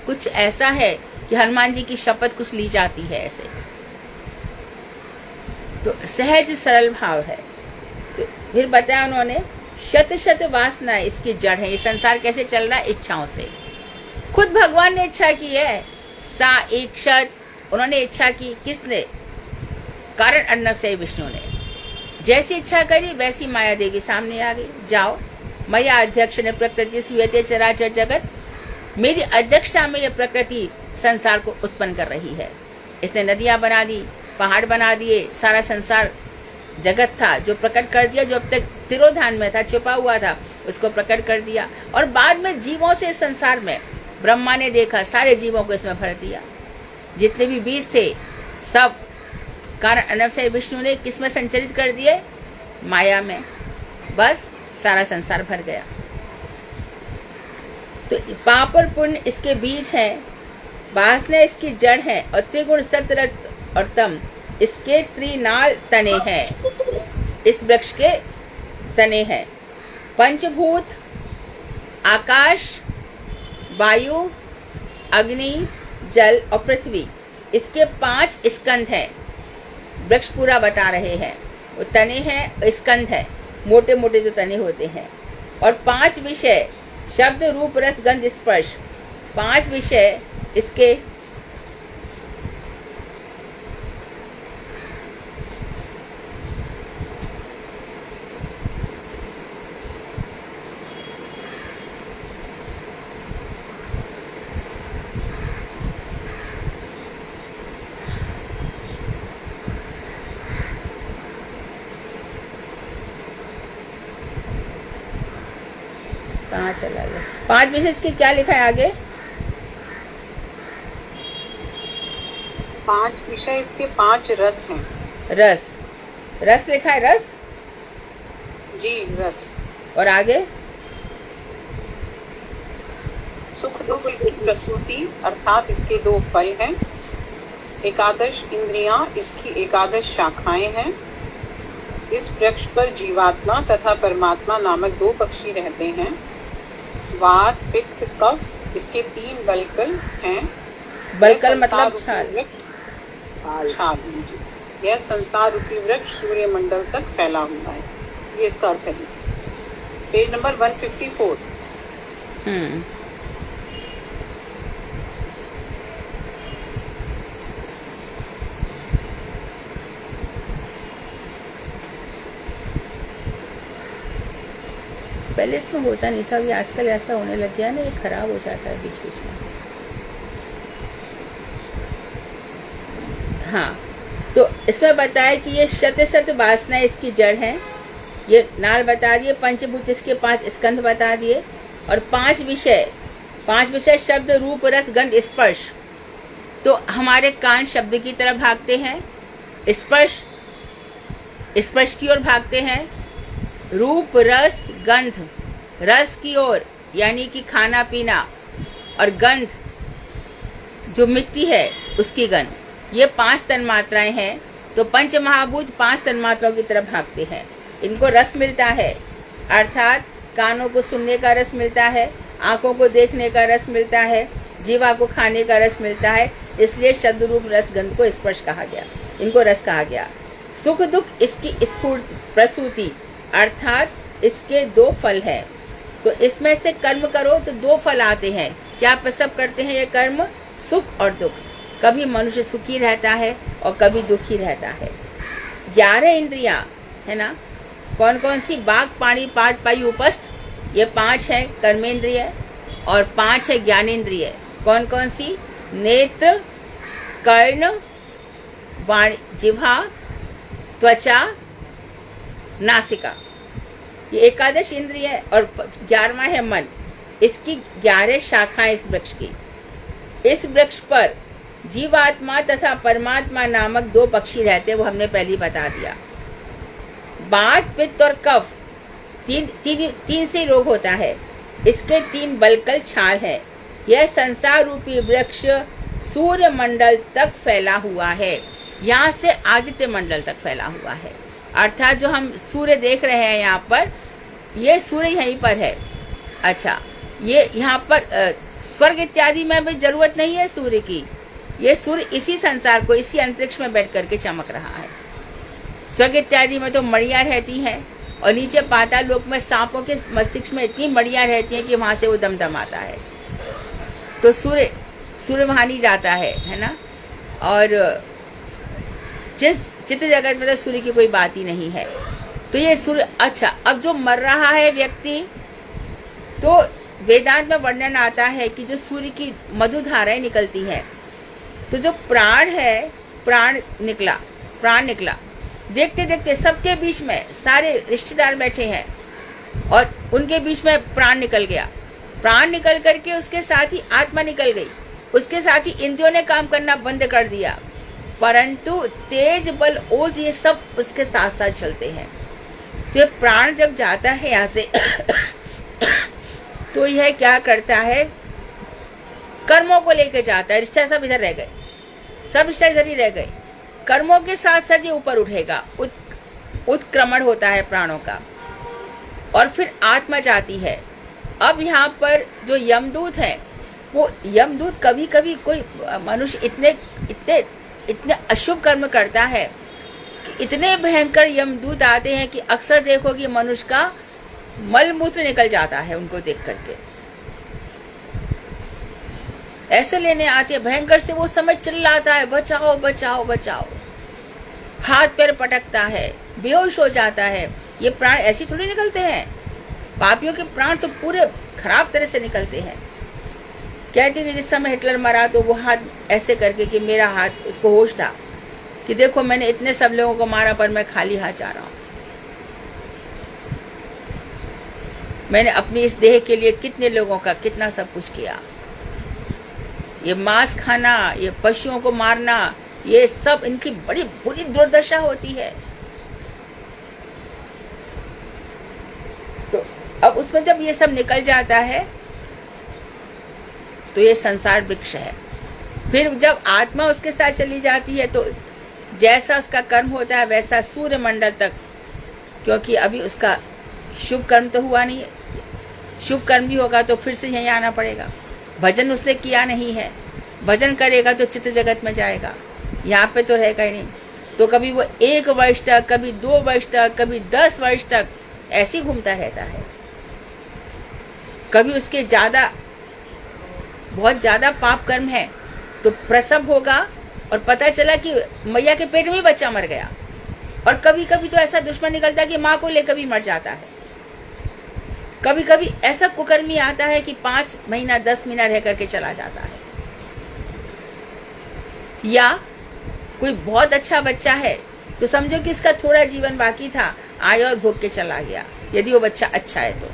कुछ ऐसा है कि हनुमान जी की शपथ कुछ ली जाती है ऐसे। तो सहज सरल भाव है। तो फिर बताया उन्होंने, शत शत वासना इसकी जड़ है। ये संसार कैसे चल रहा है? इच्छाओं से। खुद भगवान ने इच्छा की है। सा इच्छत, उन्होंने इच्छा की। किसने? कारण अर्णव से विष्णु ने। जैसी इच्छा करी वैसी माया देवी सामने आ गई। जाओ, मया अध्यक्ष ने प्रकृति सुयते चराचर जगत। मेरी अध्यक्षता में यह प्रकृति संसार को उत्पन्न कर रही है। इसने नदियां बना दी, पहाड़ बना दिए, सारा संसार जगत था जो प्रकट कर दिया, जो अब तक तिरोधान में था, छुपा हुआ था, उसको प्रकट कर दिया। और बाद में जीवों से संसार में ब्रह्मा ने देखा, सारे जीवों को इसमें भर दिया। जितने भी बीज थे सब कारण अर्णव से विष्णु ने किसमें संचरित कर दिए? माया में। बस सारा संसार भर गया। तो पाप और पुण्य इसके बीच है, वासना इसकी जड़ है, और त्रिगुण सतरज और तम इसके त्रिनाल तने हैं, इस वृक्ष के तने हैं। पंचभूत आकाश, वायु, अग्नि, जल और पृथ्वी, इसके 5 स्कंध हैं। वृक्ष पूरा बता रहे हैं। वो तने हैं, स्कंध है, मोटे मोटे जो तने होते हैं। और 5 विषय, शब्द रूप रस गंध स्पर्श, 5 विषय इसके। कहाँ चला गया? 5 विषय इसके क्या लिखा है आगे? 5 विषय इसके 5 रस हैं। रस, रस लिखा है, रस जी, रस। और आगे? सुख दुख इसकी प्रसूति, अर्थात इसके 2 फल हैं। एकादश इंद्रियां इसकी एकादश शाखाएं हैं। इस वृक्ष पर जीवात्मा तथा परमात्मा नामक 2 पक्षी रहते हैं। वात, पित्त, कफ इसके 3 बलकल हैं। बलकल मतलब छाल। छाल। यह संसार रूपी वृक्ष सूर्य मंडल तक फैला हुआ है। ये इसका अर्थ है। Page number 154। पहले इसमें होता नहीं था, अभी आजकल ऐसा होने लग गया ना, ये खराब हो जाता है बीच बीच में। हाँ, तो इसमें बताया कि ये शत वासना इसकी जड़ है। ये नाल बता दिए, पंचभूत इसके 5 स्कंध बता दिए, और 5 विषय शब्द, रूप, रस, गंध, स्पर्श। तो हमारे कान शब्द की तरफ भागते हैं, स्पर्श की ओर भागते हैं, रूप, रस, गंध, रस की ओर यानी कि खाना पीना, और गंध जो मिट्टी है उसकी गंध। ये 5 तन्मात्राएं हैं। तो पंच महाभूत 5 तन्मात्राओं की तरफ भागते हैं। इनको रस मिलता है, अर्थात कानों को सुनने का रस मिलता है, आंखों को देखने का रस मिलता है, जीवा को खाने का रस मिलता है। इसलिए शब्द, रूप, रस, गंध को स्पर्श कहा गया, इनको रस कहा गया। सुख दुख इसकी प्रसूति, अर्थात इसके 2 फल हैं। तो इसमें से कर्म करो तो 2 फल आते हैं। क्या सब करते हैं ये कर्म? सुख और दुख। कभी मनुष्य सुखी रहता है और कभी दुखी रहता है। 11 इंद्रियां है ना, कौन कौन सी? बाघ, पाणी, पाद, पाई, उपस्थ, ये 5 है कर्मेंद्रिय, और 5 है ज्ञानेंद्रिय। कौन कौन सी? नेत्र, कर्ण, वाणी, जिह्वा, त्वचा, नासिका, ये 11 इंद्रिय है। और 11वां है मन। इसकी 11 शाखाएं इस वृक्ष की। इस वृक्ष पर जीवात्मा तथा परमात्मा नामक 2 पक्षी रहते, वो हमने पहले बता दिया। वात, पित्त और कफ, तीन से रोग होता है। इसके 3 बलकल छाल है। यह संसार रूपी वृक्ष सूर्य मंडल तक फैला हुआ है, यहाँ से आदित्य मंडल तक फैला हुआ है। अर्थात जो हम सूर्य देख रहे हैं यहाँ पर, ये सूर्य यहीं पर है। अच्छा, ये यहाँ पर स्वर्ग इत्यादि में भी जरूरत नहीं है सूर्य की। ये सूर्य इसी संसार को, इसी अंतरिक्ष में बैठ करके चमक रहा है। स्वर्ग इत्यादि में तो मड़ियाँ रहती हैं, और नीचे पाताल लोक में सांपों के मस्तिष्क में इतनी मड़ियाँ रहती हैं कि वहां से वो दमदम आता है। तो सूर्य वहां नहीं जाता है ना। और जिस चित्त जगत में तो सूर्य की कोई बात ही नहीं है। तो ये सूर्य। अच्छा, अब जो मर रहा है व्यक्ति, तो वेदांत में वर्णन आता है कि जो सूर्य की मधुधाराएं निकलती हैं, तो जो प्राण है, प्राण निकला। देखते देखते सबके बीच में सारे रिश्तेदार बैठे हैं, और उनके बीच में प्राण निकल गया। प्राण निकल करके उसके साथ ही आत्मा निकल गई, उसके साथ ही इंद्रियों ने काम करना बंद कर दिया। परंतु तेज, बल, ओज, ये सब उसके साथ साथ चलते हैं। तो ये प्राण जब जाता है यहाँ से तो यह क्या करता है? कर्मों को लेके जाता है। रिश्ता सब इधर रह गए, सब रिश्ता इधर ही रह गए। कर्मों के साथ साथ ये ऊपर उठेगा, उत्क्रमण होता है प्राणों का, और फिर आत्मा जाती है। अब यहाँ पर जो यमदूत है, वो यमदूत कभी कभी कोई मनुष्य इतने अशुभ कर्म करता है कि इतने भयंकर यमदूत आते हैं कि अक्सर देखोगे मनुष्य का मल मूत्र निकल जाता है उनको देख करके। ऐसे लेने आते हैं भयंकर से, वो समय चिल्लाता है, बचाओ बचाओ बचाओ, हाथ पैर पटकता है, बेहोश हो जाता है। ये प्राण ऐसे थोड़ी निकलते हैं। पापियों के प्राण तो पूरे खराब तरह से निकलते हैं। कहते हैं कि जिस समय हिटलर मरा तो वो हाथ ऐसे करके कि मेरा हाथ, उसको होश था कि देखो मैंने इतने सब लोगों को मारा पर मैं खाली हाथ जा रहा हूं। मैंने अपनी इस देह के लिए कितने लोगों का कितना सब कुछ किया। ये मांस खाना, ये पशुओं को मारना, ये सब इनकी बड़ी बुरी दुर्दशा होती है। तो अब उसमें जब ये सब निकल जाता है तो ये संसार वृक्ष है। फिर जब आत्मा उसके साथ चली जाती है तो जैसा उसका कर्म होता है वैसा सूर्य मंडल तक, क्योंकि अभी उसका शुभ कर्म तो हुआ नहीं है। शुभ कर्म भी होगा तो फिर से यहीं आना पड़ेगा। भजन उसने किया नहीं है, भजन करेगा तो चित्त जगत में जाएगा, यहाँ पे तो रहेगा ही नहीं। तो कभी वो 1 वर्ष तक, कभी 2 वर्ष तक, कभी 10 वर्ष तक ऐसे ही घूमता रहता है। कभी उसके बहुत ज्यादा पाप कर्म है तो प्रसव होगा और पता चला कि मैया के पेट में ही बच्चा मर गया। और कभी कभी तो ऐसा दुश्मन निकलता है कि माँ को लेकर भी मर जाता है। कभी कभी ऐसा कुकर्मी आता है कि 5 महीना 10 महीना रह करके चला जाता है। या कोई बहुत अच्छा बच्चा है तो समझो कि इसका थोड़ा जीवन बाकी था, आया और भोग के चला गया, यदि वो बच्चा अच्छा है तो।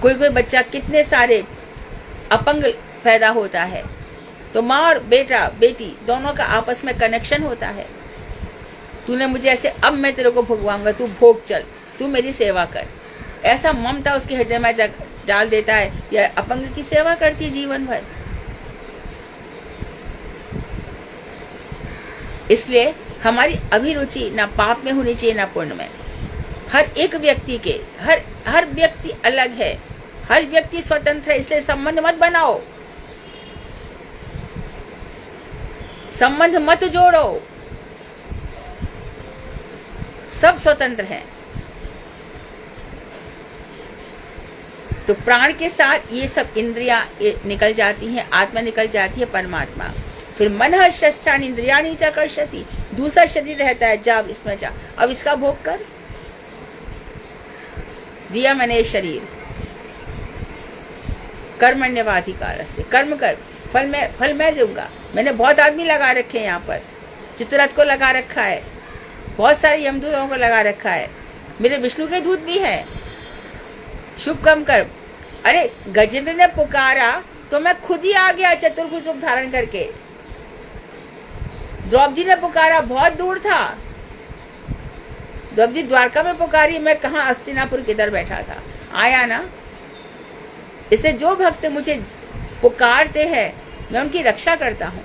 कोई कोई बच्चा कितने सारे अपंग पैदा होता है तो माँ और बेटा बेटी दोनों का आपस में कनेक्शन होता है। तूने मुझे ऐसे, अब मैं तेरे को भुगवाऊंगा, तू भोग चल, तू मेरी सेवा कर, ऐसा ममता उसके हृदय में डाल देता है। या अपंग की सेवा करती है जीवन भर। इसलिए हमारी अभिरुचि ना पाप में होनी चाहिए ना पुण्य में। हर एक व्यक्ति के हर व्यक्ति अलग है, हर व्यक्ति स्वतंत्र है, इसलिए संबंध मत बनाओ, संबंध मत जोड़ो, सब स्वतंत्र हैं। तो प्राण के साथ ये सब इंद्रियां निकल जाती हैं, आत्मा निकल जाती है, परमात्मा। फिर मन हर शस्त्रान इंद्रिया नीचा कर्षति, दूसरा शरीर रहता है, जा इसमें जा, अब इसका भोग कर। दिया मैंने ये शरीर, कर्मण्यवाधिकारस्ते, कर्म कर, फल मैं दूंगा। मैंने बहुत आदमी लगा रखे हैं यहाँ पर, चित्ररथ को लगा रखा है, बहुत सारे यमदूतों को लगा रखा है, मेरे विष्णु के दूत भी हैं। शुभ कर्म कर। अरे गजेंद्र ने पुकारा तो मैं खुद ही आ गया चतुर्भुज रूप धारण करके। द्रौपदी ने पुकारा, बहुत दूर था, द्रौपदी द्वारका में पुकारी, मैं कहाँ हस्तिनापुर किधर बैठा था, आया ना। इसलिए जो भक्त मुझे पुकारते हैं मैं उनकी रक्षा करता हूँ।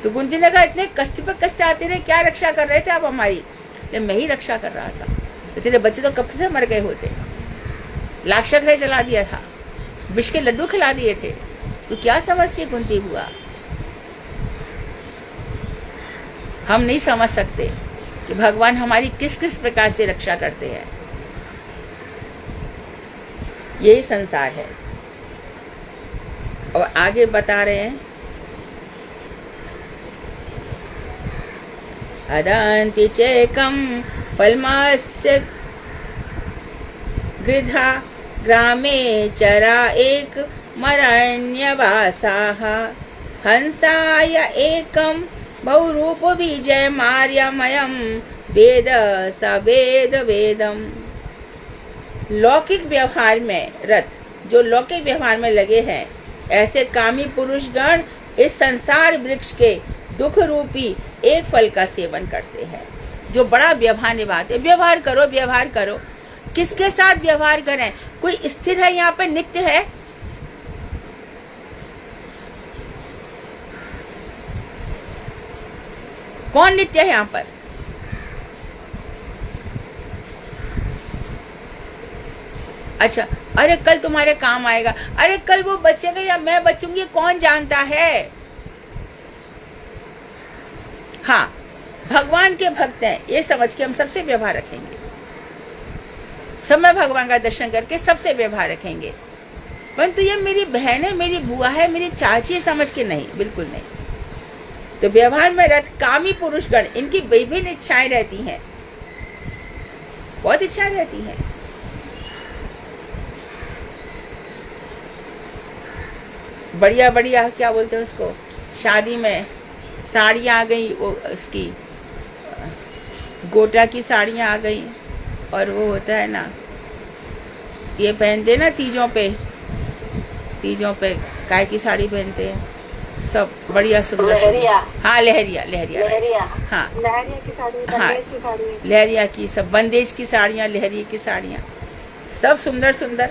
तो कुंती ने कहा, इतने कष्ट पर कष्ट आते रहे, क्या रक्षा कर रहे थे आप हमारी? मैं ही रक्षा कर रहा था, तो तेरे बच्चे तो कब से मर गए होते, लाक्षाग्रह चला दिया था, विष के लड्डू खिला दिए थे, तो क्या समझती कुंती बुआ? हम नहीं समझ सकते कि भगवान हमारी किस किस प्रकार से रक्षा करते हैं। यही संसार है। और आगे बता रहे हैं, अदान्ति चेकम फलमास्य गृधा ग्रामे चरा एक मरण्यवासाः हंसाय एकम बहुरूप विजय मार्यमयम वेद सवेद वेदम। लौकिक व्यवहार में रत, जो लौकिक व्यवहार में लगे हैं, ऐसे कामी पुरुष गण इस संसार वृक्ष के दुख रूपी एक फल का सेवन करते हैं, जो बड़ा व्यवहार निभाते। व्यवहार करो, व्यवहार करो, किसके साथ व्यवहार करें? कोई स्थिर है यहाँ पे, नित्य है? कौन नित्य है यहाँ पर? अच्छा, अरे कल तुम्हारे काम आएगा, अरे कल वो बचेगा या मैं बचूंगी, कौन जानता है। हाँ, भगवान के भक्त हैं, ये समझ के हम सबसे व्यवहार रखेंगे, समय भगवान का दर्शन करके सबसे व्यवहार रखेंगे। परंतु ये मेरी बहन है, मेरी बुआ है, मेरी चाची समझ के नहीं, बिल्कुल नहीं। तो व्यवहार में रत कामी पुरुषगण, इनकी विभिन्न इच्छाएं रहती हैं, बहुत इच्छाएं रहती हैं। बढ़िया बढ़िया क्या बोलते हैं उसको, शादी में साड़ियाँ आ गई, वो उसकी गोटा की साड़ियाँ आ गई, और वो होता है ना, ये पहनते ना तीजों पे काय की साड़ी पहनते हैं सब, बढ़िया सुंदर। लहरिया। हाँ, लहरिया। हाँ, लहरिया की साड़ी, बंदेज की साड़ी, लहरिया की सब, बंदेज की साड़ियाँ, लहरिया की साड़ियाँ, सब सुंदर सुंदर।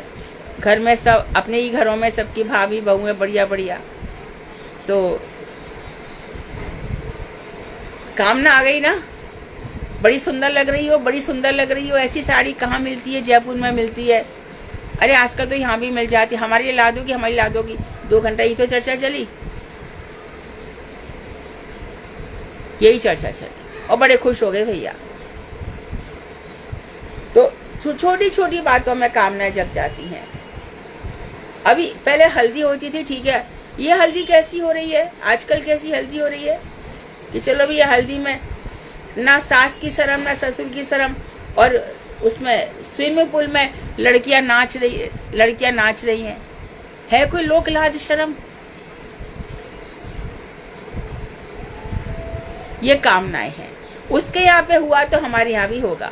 घर में सब, अपने ही घरों में सबकी भाभी बहुएं बढ़िया बढ़िया। तो कामना आ गई ना, बड़ी सुंदर लग रही हो, बड़ी सुंदर लग रही हो, ऐसी साड़ी कहाँ मिलती है? जयपुर में मिलती है। अरे आजकल तो यहाँ भी मिल जाती, हमारे लिए ला दोगी, हमारी ला दोगी। 2 घंटा ही तो चर्चा चली, यही चर्चा चली, और बड़े खुश हो गए भैया। तो छोटी छोटी बातों में कामनाएं जग जाती हैं। अभी पहले हल्दी होती थी, ठीक है, ये हल्दी कैसी हो रही है आजकल, कैसी हल्दी हो रही है कि चलो भी ये हल्दी में ना सास की शर्म ना ससुर की शर्म, और उसमें स्विमिंग पूल में लड़कियां नाच रही हैं। है कोई लोक लाज शर्म? ये कामनाएं हैं। उसके यहाँ पे हुआ तो हमारे यहाँ भी होगा।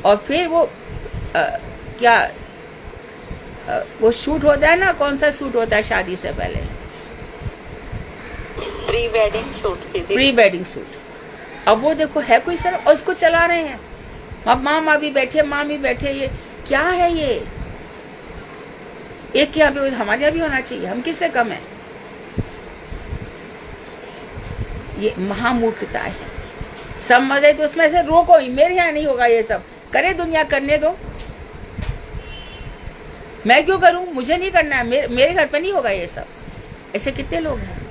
और फिर वो वो शूट होता है ना, कौन सा शूट होता है शादी से पहले? प्री वेडिंग शूट थी। Pre wedding shoot. अब वो देखो, है कोई शर्म? और उसको चला रहे हैं। अब माँ भी बैठे, माँ भी बैठे। ये क्या है? ये एक के यहाँ पे हमारे यहाँ भी होना चाहिए। हम किससे कम है? ये महामूर्खता है। सब मजे तो उसमें से रोको ही, मेरे यहाँ नहीं होगा ये सब। करे दुनिया, करने दो। मैं क्यों करूं? मुझे नहीं करना है। मेरे घर पे नहीं होगा ये सब। ऐसे कितने लोग हैं?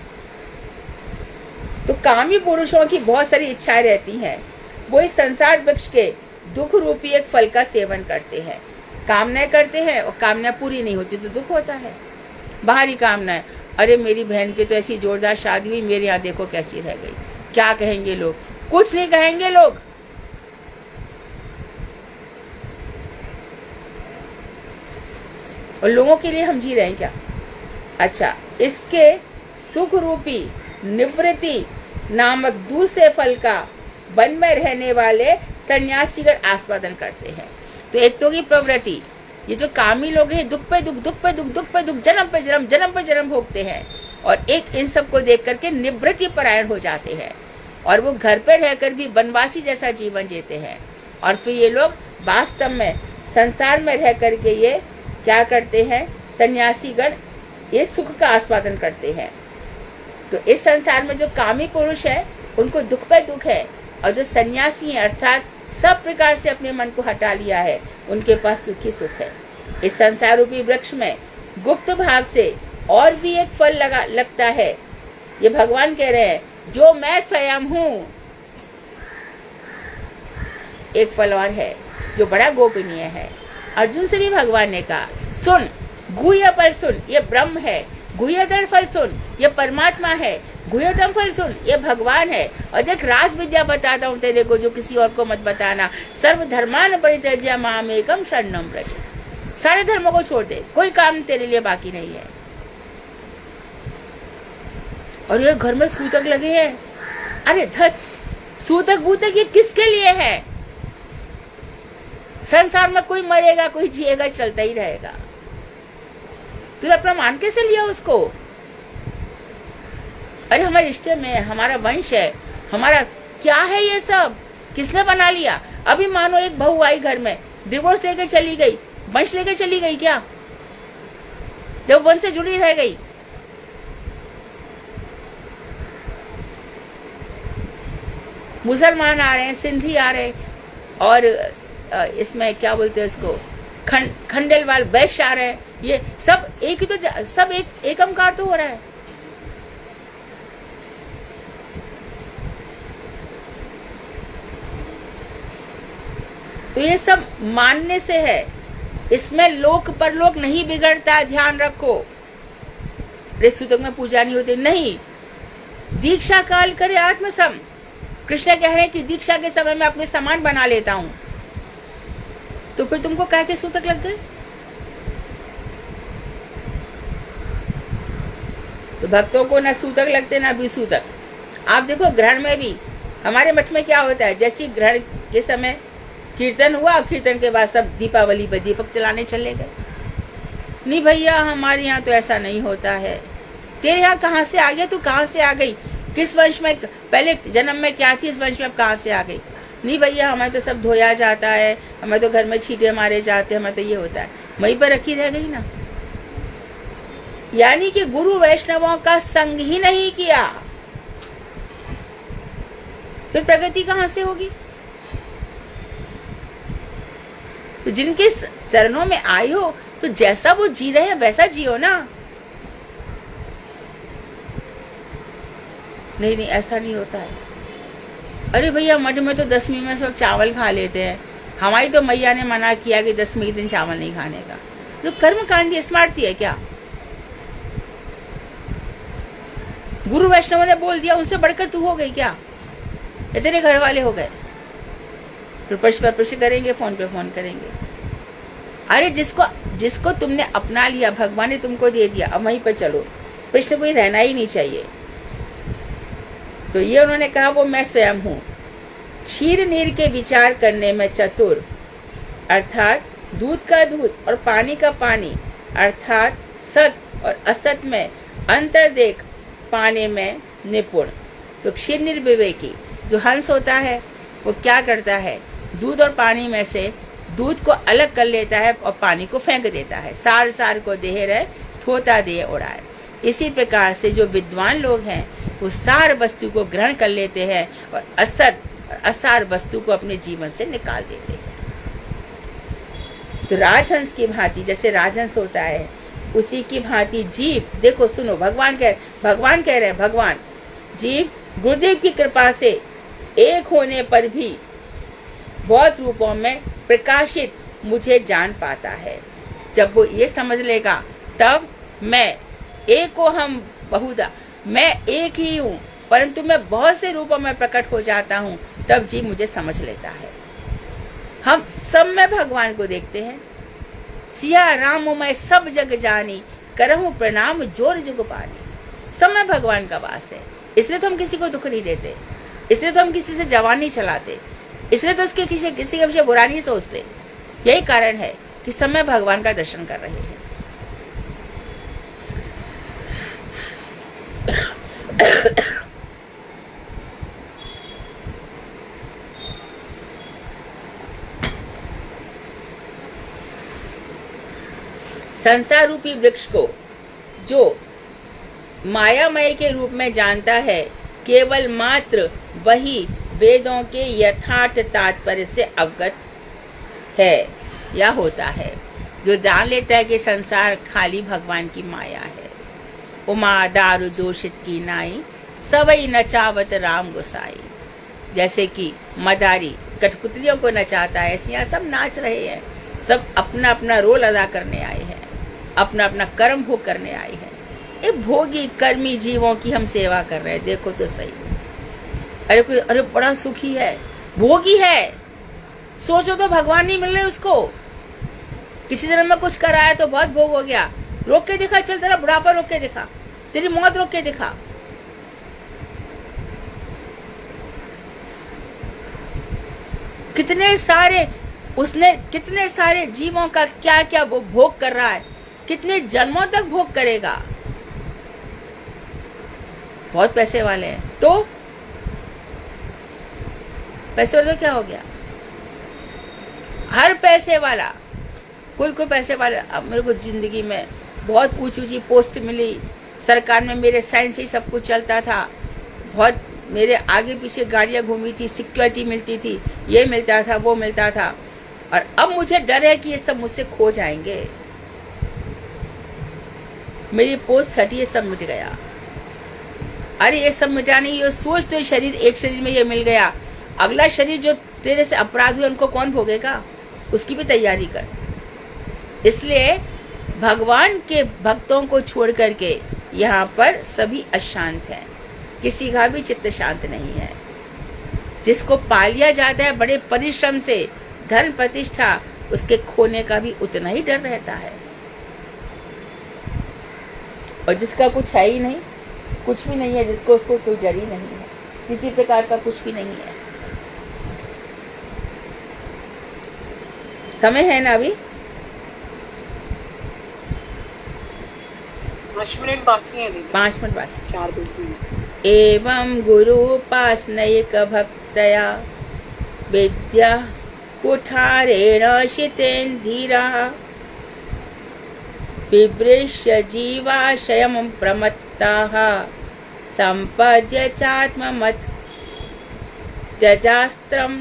तो कामी पुरुषों की बहुत सारी इच्छाएं रहती हैं। वो इस संसार वृक्ष के दुख रूपी एक फल का सेवन करते हैं। कामनाएं करते हैं और कामनाएं पूरी नहीं होती तो दुख होता है। बाहरी कामनाएं, अरे मेरी बहन की तो ऐसी जोरदार शादी हुई, मेरे यहाँ देखो कैसी रह गई। क्या कहेंगे लोग? कुछ नहीं कहेंगे लोग। और लोगों के लिए हम जी रहे हैं क्या? अच्छा, इसके सुख रूपी निवृत्ति नामक दूसरे फल का वन में रहने वाले सन्यासीगण आस्वादन करते हैं। तो एक तो की प्रवृत्ति, ये जो कामी लोग हैं, दुख पे दुख, दुख पे दुख, दुख पे दुख, जन्म पे जन्म, जन्म पे जन्म भोगते हैं। और एक इन सब को देख करके निवृत्ति परायण हो जाते हैं और वो घर पे रहकर भी वनवासी जैसा जीवन जीते हैं। और फिर ये लोग वास्तव में संसार में रह करके ये क्या करते हैं? सन्यासीगण ये सुख का आस्वादन करते हैं। तो इस संसार में जो कामी पुरुष है उनको दुख पे दुख है, और जो सन्यासी है अर्थात सब प्रकार से अपने मन को हटा लिया है, उनके पास सुखी सुख है। इस संसार रूपी वृक्ष में गुप्त भाव से और भी एक फल लगता है। ये भगवान कह रहे हैं, जो मैं स्वयं हूँ। एक फल और है जो बड़ा गोपनीय है। अर्जुन से भी भगवान ने कहा, सुन गुह्य फल सुन, ये ब्रह्म है। गुह्यतर फल सुन, ये परमात्मा है। गुह्यतम फल सुन, ये भगवान है। और देख, राज विद्या बताता हूँ तेरे को, जो किसी और को मत बताना। सर्व धर्मान परित्यज्य मामेकम शरणम व्रज। सारे धर्मों को छोड़ दे, कोई काम तेरे लिए बाकी नहीं है। और ये घर में सूतक लगे हैं। अरे धत, सूतक बूतक ये किसके लिए है? संसार में कोई मरेगा, कोई जिएगा, चलता ही रहेगा। तूने अपना मान कैसे लिया उसको? अरे हमारे रिश्ते में, हमारा वंश है, हमारा क्या है ये सब? किसने बना लिया? अभी मानो एक बहू आई घर में, डिवोर्स लेके चली गई, वंश लेके चली गई क्या? जब वंश से जुड़ी रह गई। मुसलमान आ रहे हैं, सिंधी आ रहे हैं, और इसमें क्या बोलते हैं इसको, खंडेलवाल वैश्य आ रहे हैं। ये सब एक ही तो, सब एकमकार तो हो रहा है। तो ये सब मानने से है। इसमें लोक परलोक नहीं बिगड़ता, ध्यान रखो। सूतक में पूजा नहीं होती, नहीं। दीक्षा काल करे आत्मसम। कृष्ण कह रहे हैं कि दीक्षा के समय में अपने समान बना लेता हूं। तो फिर तुमको कह के सूतक लग गए? तो भक्तों को ना सूतक लगते ना भी सूतक। आप देखो, ग्रहण में भी हमारे मठ में क्या होता है, जैसे ग्रहण के समय कीर्तन हुआ, कीर्तन के बाद सब दीपावली पर दीपक चलाने चले गए। नहीं भैया, हमारे यहाँ तो ऐसा नहीं होता है। तेरे यहाँ कहाँ से आ गया? तू कहाँ से आ गई? किस वंश में? पहले जन्म में क्या थी, इस वंश में अब कहाँ से आ गई? नहीं भैया, हमें तो सब धोया जाता है, हमें तो घर में छींटे मारे जाते हैं, हमें तो ये होता है। वहीं पर रखी रह गई ना। यानी कि गुरु वैष्णवों का संग ही नहीं किया, फिर प्रगति कहाँ से होगी? तो जिनके चरणों में आए हो, तो जैसा वो जी रहे हैं वैसा जियो ना। नहीं नहीं, ऐसा नहीं होता है। अरे भैया, मठ में तो 10वीं में सब चावल खा लेते हैं। हमारी तो मैया ने मना किया कि 10वीं के दिन चावल नहीं खाने का। तो कर्म कांडी स्मार्टी है क्या? गुरु वैष्णव ने बोल दिया, उनसे बढ़कर तू हो गई क्या? या तेरे घर वाले हो गए? प्रश्न करेंगे, फोन पे फोन करेंगे। अरे जिसको तुमने अपना लिया, भगवान ने तुमको दे दिया, अब वहीं पर चलो, प्रश्न कोई रहना ही नहीं चाहिए। तो ये उन्होंने कहा वो मैं स्वयं हूँ। क्षीर नीर के विचार करने में चतुर, अर्थात दूध का दूध और पानी का पानी, अर्थात सत और असत में अंतर देख पाने में निपुण। तो क्षीर निर्विवेकी जो हंस होता है वो क्या करता है, दूध और पानी में से दूध को अलग कर लेता है और पानी को फेंक देता है। सार सार को देह रहे, थोता दे उड़ाए। इसी प्रकार से जो विद्वान लोग हैं वो सार वस्तु को ग्रहण कर लेते हैं और असत और असार वस्तु को अपने जीवन से निकाल देते हैं। तो राजहंस की भांति, जैसे राजहंस होता है उसी की भांति जीव, देखो सुनो, भगवान कह रहे हैं, भगवान जीव गुरुदेव की कृपा से एक होने पर भी बहुत रूपों में प्रकाशित मुझे जान पाता है। जब वो ये समझ लेगा तब मैं एक को हम बहुधा, मैं एक ही हूँ परंतु मैं बहुत से रूपों में प्रकट हो जाता हूँ, तब जीव मुझे समझ लेता है। हम सब में भगवान को देखते हैं। सिया राम मैं सब जग जानी, करहूं प्रणाम जोर जुग पानी। सब में भगवान का वास है, इसलिए तो हम किसी को दुख नहीं देते, इसलिए तो हम किसी से जवान नहीं चलाते, इसलिए तो किसी के विषय बुरा नहीं सोचते। यही कारण है कि सब में भगवान का दर्शन कर रहे हैं। संसार रूपी वृक्ष को जो मायामय के रूप में जानता है, केवल मात्र वही वेदों के यथार्थ तात्पर्य से अवगत है या होता है। जो जान लेता है कि संसार खाली भगवान की माया है। उमा दारु जोशित की नाई, सबई नचावत राम गोसाई। जैसे कि मदारी कठपुतलियों को नचाता है, ऐसे यहाँ सब नाच रहे हैं, सब अपना अपना रोल अदा करने आए हैं, अपना अपना कर्म भोग करने आए हैं। ये भोगी कर्मी जीवों की हम सेवा कर रहे हैं, देखो तो सही। अरे बड़ा सुखी है, भोगी है, सोचो तो भगवान नहीं मिल रहे उसको। किसी जन्म में कुछ कराया तो बहुत भोग हो गया, रोक के दिखा, चल तेरा बुढ़ापा रोक के दिखा, तेरी मौत रोक के दिखा। कितने सारे जीवों का क्या क्या वो भोग कर रहा है, कितने जन्मों तक भोग करेगा। बहुत पैसे वाले हैं, तो पैसे वाले तो क्या हो गया, हर पैसे वाला, कोई पैसे वाला। अब मेरे को जिंदगी में बहुत ऊंची पोस्ट मिली, सरकार में मेरे साइंस से सब कुछ चलता था, बहुत मेरे आगे पीछे गाड़ियां घूमी थी, सिक्योरिटी मिलती थी, ये मिलता था, वो मिलता था, और अब मुझे डर है कि ये सब मुझसे खो जाएंगे। मेरी पोस्ट 30, ये सब मिट गया। अरे ये सब मिटाने, ये सोच, तो शरीर, एक शरीर में ये मिल गया, अगला शरीर जो तेरे से अपराध हुए उनको कौन भोगेगा, उसकी भी तैयारी कर। इसलिए भगवान के भक्तों को छोड़ करके यहाँ पर सभी अशांत हैं, किसी का भी चित्त शांत नहीं है। जिसको पा लिया जाता है बड़े परिश्रम से, धन प्रतिष्ठा, उसके खोने का भी उतना ही डर रहता है। और जिसका कुछ है ही नहीं, कुछ भी नहीं है, जिसको उसको कोई डर ही नहीं है, किसी प्रकार का कुछ भी नहीं है। समय है ना अभी? 5 मिनट बाकी है दीदी। 5 मिनट बाकी। 4 मिनट। एवं गुरु उपासनैक भक्तया विद्या कुठारेण शितेन्धीरा बिभृश्य जीवाशयं प्रमत्ताः संपद्य चात्ममत त्यजास्त्रम।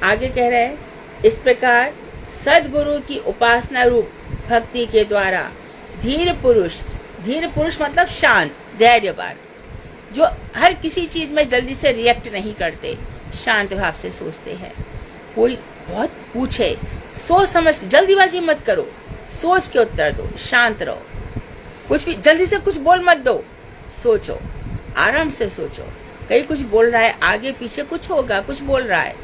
आगे कह रहे हैं, इस प्रकार सदगुरु की उपासना रूप भक्ति के द्वारा धीर पुरुष मतलब शांत, धैर्यवान, जो हर किसी चीज में जल्दी से रिएक्ट नहीं करते, शांत भाव से सोचते हैं। कोई बहुत पूछे, सोच समझ, जल्दीबाजी मत करो, सोच के उत्तर दो, शांत रहो, कुछ भी जल्दी से कुछ बोल मत दो, सोचो, आराम से सोचो। कहीं कुछ बोल रहा है, आगे पीछे कुछ होगा, कुछ बोल रहा है,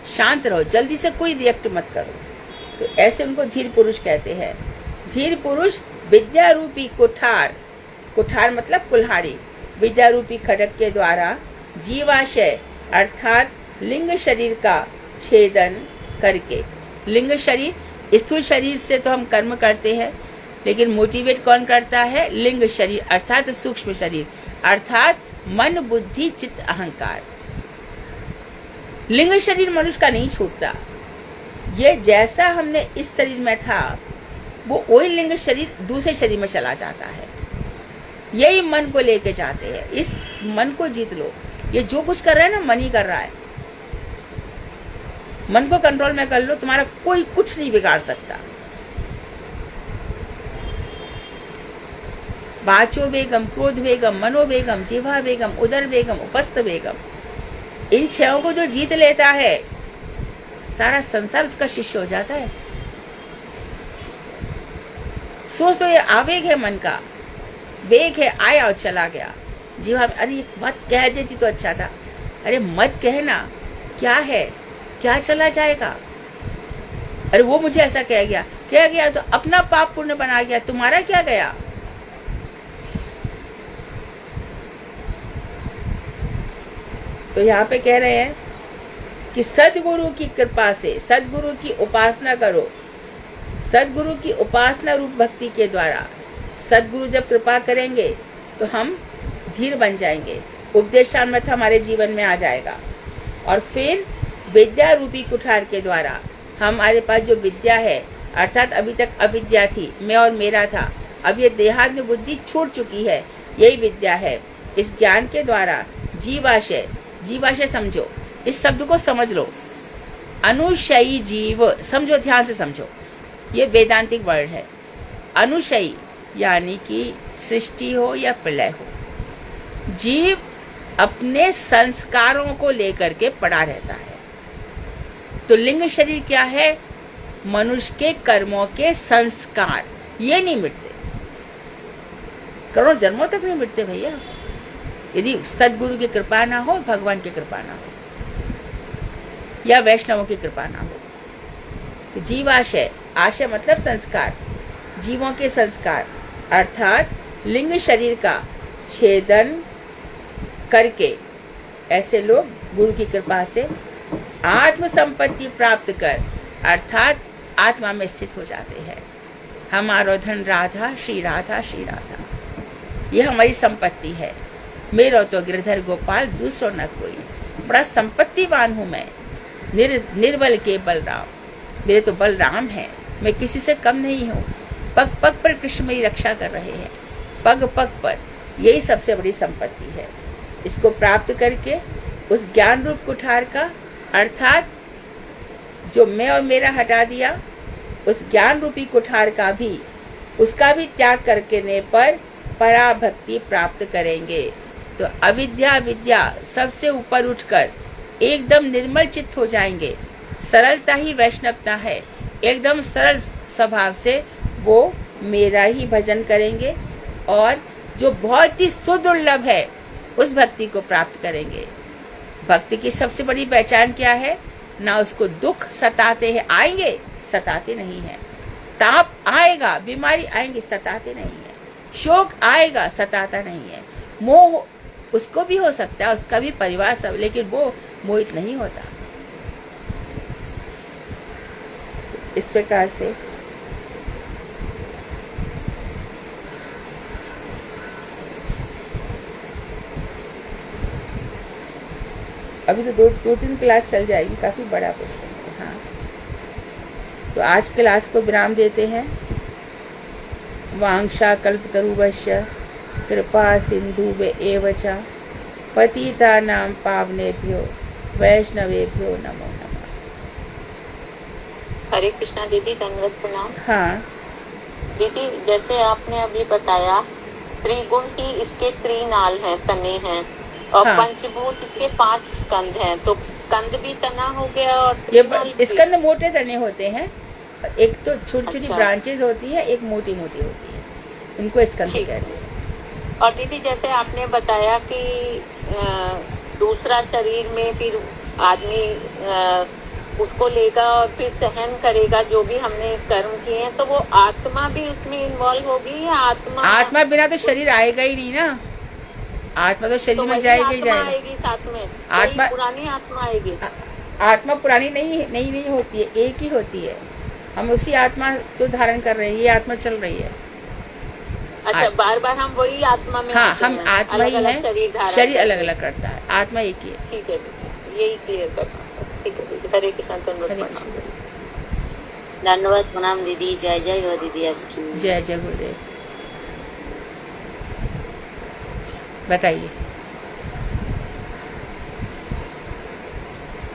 शांत रहो, जल्दी से कोई रिएक्ट मत करो। तो ऐसे उनको धीर पुरुष कहते हैं। धीर पुरुष विद्या रूपी कुठार, कुठार मतलब कुल्हाड़ी, विद्या रूपी खड्ग के द्वारा जीवाशय अर्थात लिंग शरीर का छेदन करके, लिंग शरीर स्थूल शरीर से तो हम कर्म करते हैं, लेकिन मोटिवेट कौन करता है? लिंग शरीर अर्थात सूक्ष्म शरीर अर्थात मन बुद्धि चित्त अहंकार। लिंग शरीर मनुष्य का नहीं छूटता। ये जैसा हमने इस शरीर में था वो वही लिंग शरीर दूसरे शरीर में चला जाता है। यही मन को लेके जाते हैं। इस मन को जीत लो। ये जो कुछ कर रहा है ना, मन ही कर रहा है। मन को कंट्रोल में कर लो, तुम्हारा कोई कुछ नहीं बिगाड़ सकता। वाचो वेगम, क्रोध वेगम, मनो वेगम, जिह्वा वेगम, उदर वेगम, उपस्थ वेगम, इन छहों को जो जीत लेता है सारा संसार उसका शिष्य हो जाता है। सोच तो ये आवेग है मन का, वेग है, आया और चला गया। जीवा अरे मत कह देती तो अच्छा था, अरे मत कहना, क्या है, क्या चला जाएगा? अरे वो मुझे ऐसा कह गया तो अपना पाप पुण्य बना गया, तुम्हारा क्या गया? तो यहाँ पे कह रहे हैं कि सदगुरु की कृपा से, सदगुरु की उपासना करो। सदगुरु की उपासना रूप भक्ति के द्वारा सदगुरु जब कृपा करेंगे तो हम धीर बन जाएंगे, उपदेशामृत हमारे जीवन में आ जाएगा। और फिर विद्या रूपी कुठार के द्वारा हमारे पास जो विद्या है, अर्थात अभी तक अविद्या थी, मैं और मेरा था, अब ये देहात्म बुद्धि छूट चुकी है, यही विद्या है। इस ज्ञान के द्वारा जीवाशय, जीवाशय समझो, इस शब्द को समझ लो। अनुशयी जीव समझो, ध्यान से समझो, ये वेदांतिक वर्ड है। अनुशयी यानी कि सृष्टि हो या प्रलय हो, जीव अपने संस्कारों को लेकर के पड़ा रहता है। तो लिंग शरीर क्या है? मनुष्य के कर्मों के संस्कार, ये नहीं मिटते, करोड़ों जन्मों तक नहीं मिटते भैया, यदि सदगुरु की कृपा ना हो, भगवान की कृपा ना हो, या वैष्णवों की कृपा ना हो। तो जीवाशय, आशय मतलब संस्कार, जीवों के संस्कार अर्थात लिंग शरीर का छेदन करके ऐसे लोग गुरु की कृपा से आत्म संपत्ति प्राप्त कर अर्थात आत्मा में स्थित हो जाते हैं। हमारो धन राधा श्री राधा श्री राधा, ये हमारी संपत्ति है। मेरो तो गिरधर गोपाल दूसरो न कोई, बड़ा संपत्तिवान हूँ मैं, निर्बल के बलराम, मेरे तो बलराम है, मैं किसी से कम नहीं हूँ। पग पग पर कृष्ण मेरी रक्षा कर रहे हैं, पग पग पर, यही सबसे बड़ी संपत्ति है। इसको प्राप्त करके उस ज्ञान रूप कुठार का अर्थात जो मैं और मेरा हटा दिया, उस ज्ञान रूपी कुठार का भी, उसका भी त्याग करने पर पराभक्ति प्राप्त करेंगे। तो अविद्या विद्या सबसे ऊपर उठकर एकदम निर्मल चित्त हो जाएंगे। सरलता ही वैष्णवता है, एकदम सरल स्वभाव से वो मेरा ही भजन करेंगे और जो बहुत ही सुदुर्लभ है उस भक्ति को प्राप्त करेंगे। भक्ति की सबसे बड़ी पहचान क्या है? ना उसको दुख सताते हैं, आएंगे सताते नहीं है, ताप आएगा, बीमारी आएंगी, सताते नहीं है, शोक आएगा, सताता नहीं है, मोह उसको भी हो सकता है, उसका भी परिवार सब, लेकिन वो मोहित नहीं होता। तो इस प्रकार से अभी तो दो तीन क्लास चल जाएगी, काफी बड़ा पोर्शन है। हाँ, तो आज क्लास को विराम देते हैं। वांक्षा कल्पतरुभ्यश्च कृपा सिंधु एव च पतितानां पावनेभ्यो वैष्णवेभ्यो नमो नमः। हरे कृष्णा दीदी, दंडवत प्रणाम। हाँ दीदी, जैसे आपने अभी बताया त्रिगुण की इसके त्रिनाल हैं, तने हैं, और हाँ। पंचभूत इसके 5 स्कंद हैं, तो स्कंद भी तना हो गया और ये त्रिनाल भी। स्कंद मोटे तने होते हैं, एक तो छोटी छोटी अच्छा। ब्रांचेस होती है, एक मोटी मोटी होती है, उनको स्कंद ठीक। कहते हैं। और दीदी, जैसे आपने बताया कि दूसरा शरीर में फिर आदमी उसको लेगा और फिर सहन करेगा जो भी हमने कर्म किए हैं, तो वो आत्मा भी उसमें इन्वॉल्व होगी या आत्मा बिना तो शरीर आएगा ही नहीं ना। आत्मा तो शरीर में वही जाएगी ही आत्मा जाएगी। आएगी साथ में, आत्मा- वही पुरानी आत्मा आएगी। आत्मा पुरानी नहीं होती है, एक ही होती है। हम उसी आत्मा तो धारण कर रहे हैं, ये आत्मा चल रही है। अच्छा, बार बार हम वही आत्मा में हाँ, आते हम हैं, आत्मा ही अलग-अलग है, शरीर अलग अलग करता है, आत्मा एक ही है। ठीक है दीदी, यही क्लियर करना था। ठीक है दीदी, हरे कृष्ण हरे प्रणाम। कृष्ण। धन्यवाद, प्रणाम दीदी। जय जय हो दीदी आपकी। जय जय गुरुदेव। बताइए,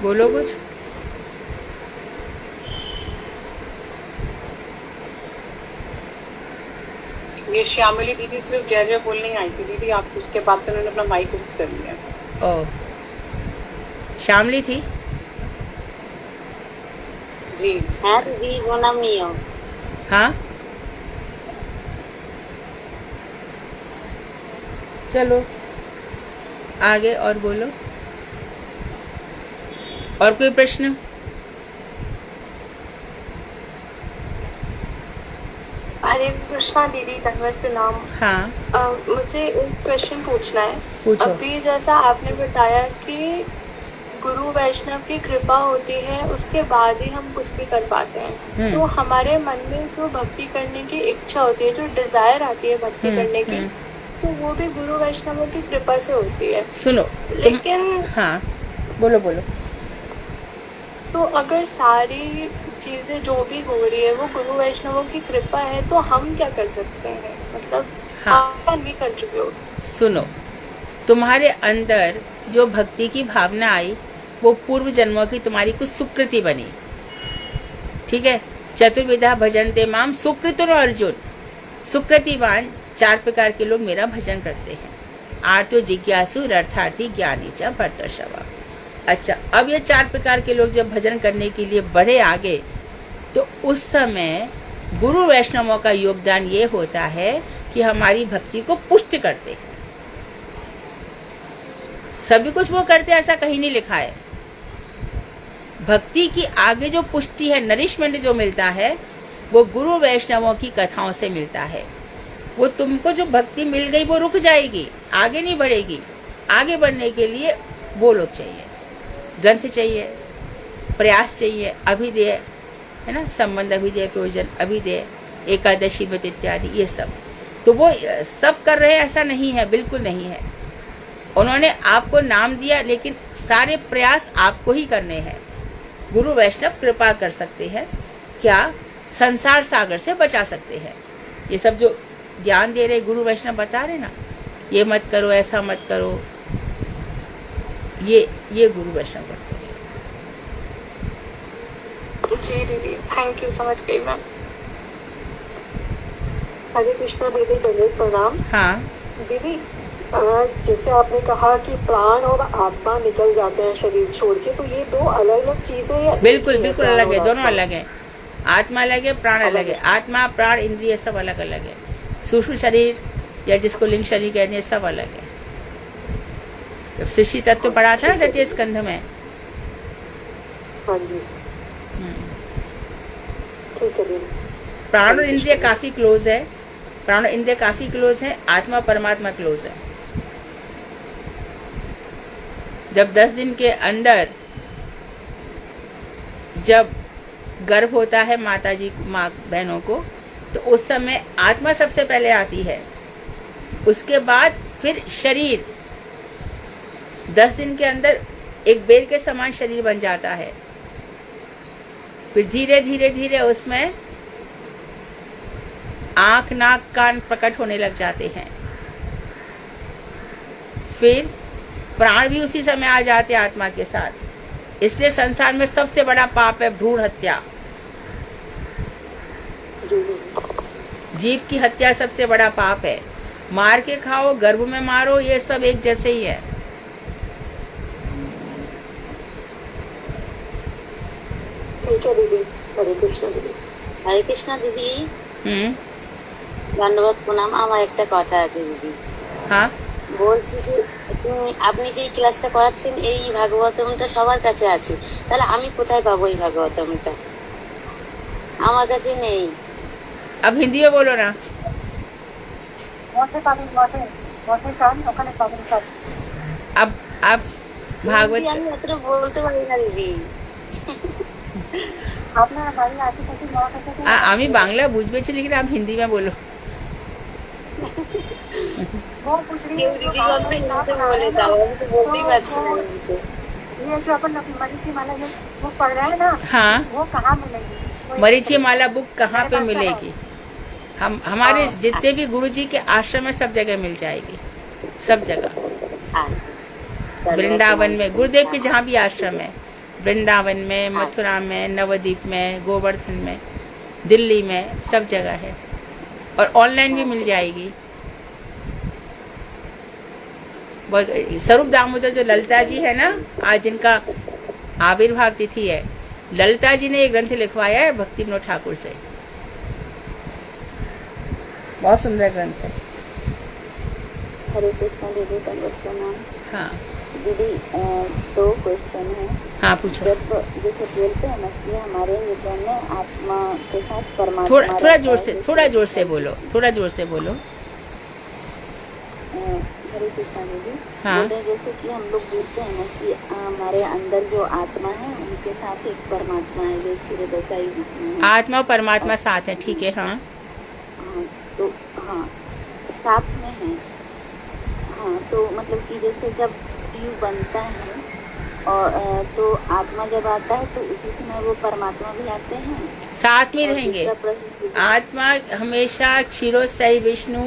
बोलो कुछ। ये श्यामली दीदी सिर्फ जय जय बोलने ही आई थी दीदी, आप उसके बाद तो उन्होंने अपना माइक ऑफ कर लिया। ओ, शामली थी। जी हाँ दीदी, वो नाम नहीं हो। हाँ, चलो आगे और बोलो। और कोई प्रश्न? हरे कृष्णा दीदी, धन्यवाद प्रणाम। हाँ, मुझे एक क्वेश्चन पूछना है। पूछो। अभी जैसा आपने बताया कि गुरु वैष्णव की कृपा होती है, उसके बाद ही हम कुछ भी कर पाते हैं। तो हमारे मन में जो भक्ति करने की इच्छा होती है, जो डिजायर आती है भक्ति करने की, तो वो भी गुरु वैष्णवों की कृपा से होती है। सुनो लेकिन हाँ, बोलो बोलो। तो अगर सारी चीजें जो भी हो रही है वो गुरु वैष्णवों की कृपा है, तो हम क्या कर सकते हैं? मतलब हाँ। आप नहीं कंट्रीब्यूट। सुनो, तुम्हारे अंदर जो भक्ति की भावना आई, वो पूर्व जन्मों की तुम्हारी कुछ सुकृति बनी। ठीक है, चतुर्विधा भजन्ते माम सुकृतो अर्जुन। सुकृतिवान 4 प्रकार के लोग मेरा भजन करते हैं। आर्तो जिज्ञासु अर्थार्थी ज्ञानी च भर्तर्षभ। अच्छा, अब ये 4 प्रकार के लोग जब भजन करने के लिए बढ़े आगे, तो उस समय गुरु वैष्णवों का योगदान ये होता है कि हमारी भक्ति को पुष्ट करते हैं। सभी कुछ वो करते हैं ऐसा कहीं नहीं लिखा है। भक्ति की आगे जो पुष्टि है, नरिशमेंट जो मिलता है, वो गुरु वैष्णवों की कथाओं से मिलता है। वो तुमको जो भक्ति मिल गई वो रुक जाएगी, आगे नहीं बढ़ेगी। आगे बढ़ने के लिए वो लोग चाहिए, ग्रंथ चाहिए, प्रयास चाहिए, अभिधेय है ना, संबंध अभिधेय, प्रयोजन अभिधेय, एकादशी व्रत इत्यादि, ये सब। तो वो सब कर रहे हैं ऐसा नहीं है, बिल्कुल नहीं है। उन्होंने आपको नाम दिया, लेकिन सारे प्रयास आपको ही करने हैं। गुरु वैष्णव कृपा कर सकते हैं, क्या संसार सागर से बचा सकते हैं। ये सब जो ज्ञान दे रहे गुरु वैष्णव बता रहे ना, ये मत करो, ऐसा मत करो, ये गुरु वैष्णव करते हैं। जी दीदी, थैंक यू, समझ गई मैं। हरे कृष्णा दीदी, धन्यवाद प्रणाम। हाँ दीदी, जैसे आपने कहा कि प्राण और आत्मा निकल जाते हैं शरीर छोड़ के, तो ये 2 अलग अलग चीजें हैं? बिल्कुल बिल्कुल अलग है, दोनों अलग है। आत्मा अलग है, प्राण अलग है। आत्मा, प्राण, इंद्रिय सब अलग अलग है। सूक्ष्म शरीर या जिसको लिंग शरीर कहते हैं, सब अलग है। जब सृष्टि तत्व पढ़ा था ना द्वितीय स्कंध में। हाँ जी, ठीक है दीदी। प्राण और इंद्रिय काफी क्लोज है, प्राण और इंद्रिय काफी क्लोज है, आत्मा परमात्मा क्लोज है। जब 10 दिन के अंदर जब गर्भ होता है माता जी, माँ बहनों को, तो उस समय आत्मा सबसे पहले आती है, उसके बाद फिर शरीर 10 दिन के अंदर एक बेल के समान शरीर बन जाता है। फिर धीरे धीरे धीरे उसमें आंख, नाक, कान प्रकट होने लग जाते हैं। फिर प्राण भी उसी समय आ जाते हैं आत्मा के साथ। इसलिए संसार में सबसे बड़ा पाप है भ्रूण हत्या। जीव की हत्या सबसे बड़ा पाप है। मार के खाओ, गर्भ में मारो, ये सब एक जैसे ही है। ठीक है दीदी, हरे कृष्णा दीदी। हरे कृष्णा दीदी, ধন্যবাদ প্রণাম। আমার একটা কথা আছে দিদি। हाँ বলছি যে আপনি যে এই ক্লাসটা করাচ্ছেন এই ভাগবতমটা সবার কাছে আছে, তাহলে আমি কোথায় পাবো এই ভাগবতমটা? আমার কাছে নেই। अब हिंदी में बोलो ना। अब भागवत আমি অতটা বলতে পারি না দিদি। আমি বাংলা বুঝবেছি, लेकिन आप हिंदी में बोलो। কেউ দিদি বলতে হিন্দিতে বলে দাও, আমি তো বলতেই পারছি না হিন্দিতে। ये जो अपन मरीची माला जो बुक पढ़ रहे हैं ना, हाँ, वो कहाँ मिलेगी? मरीची माला बुक कहाँ पे मिलेगी? हम हमारे जितने भी गुरुजी के आश्रम में सब जगह मिल जाएगी, सब जगह। वृंदावन में गुरुदेव के जहाँ भी आश्रम है, वृंदावन में, मथुरा में, नवद्वीप में, गोवर्धन में, दिल्ली में, सब जगह है। और ऑनलाइन भी मिल जाएगी। स्वरूप दामोदर जो ललिता जी है ना, आज इनका आविर्भाव तिथि है। ललिता जी ने एक ग्रंथ लिखवाया है भक्ति विनोद ठाकुर से, बहुत सुंदर ग्रंथ है। हरे कृष्ण दीदी, संगत प्रणाम। हाँ दीदी, दो क्वेश्चन है। हाँ पूछो। जब जैसे बोलते हैं ना कि हमारे हृदय में आत्मा के साथ परमात्मा थोड़ा जोर से बोलो, थोड़ा जोर से बोलो। हरे कृष्ण दीदी, हाँ। बोल रहे जैसे कि हम लोग बोलते हैं ना कि हमारे अंदर जो आत्मा है उनके साथ एक परमात्मा है जो हृदय का ही आत्मा और परमात्मा साथ है, ठीक है। हाँ तो हाँ साथ में है। हाँ तो मतलब कि जैसे जब जीव बनता है और तो आत्मा जब आता है तो उसी समय वो परमात्मा भी आते हैं, साथ में रहेंगे। आत्मा हमेशा क्षीरोदय विष्णु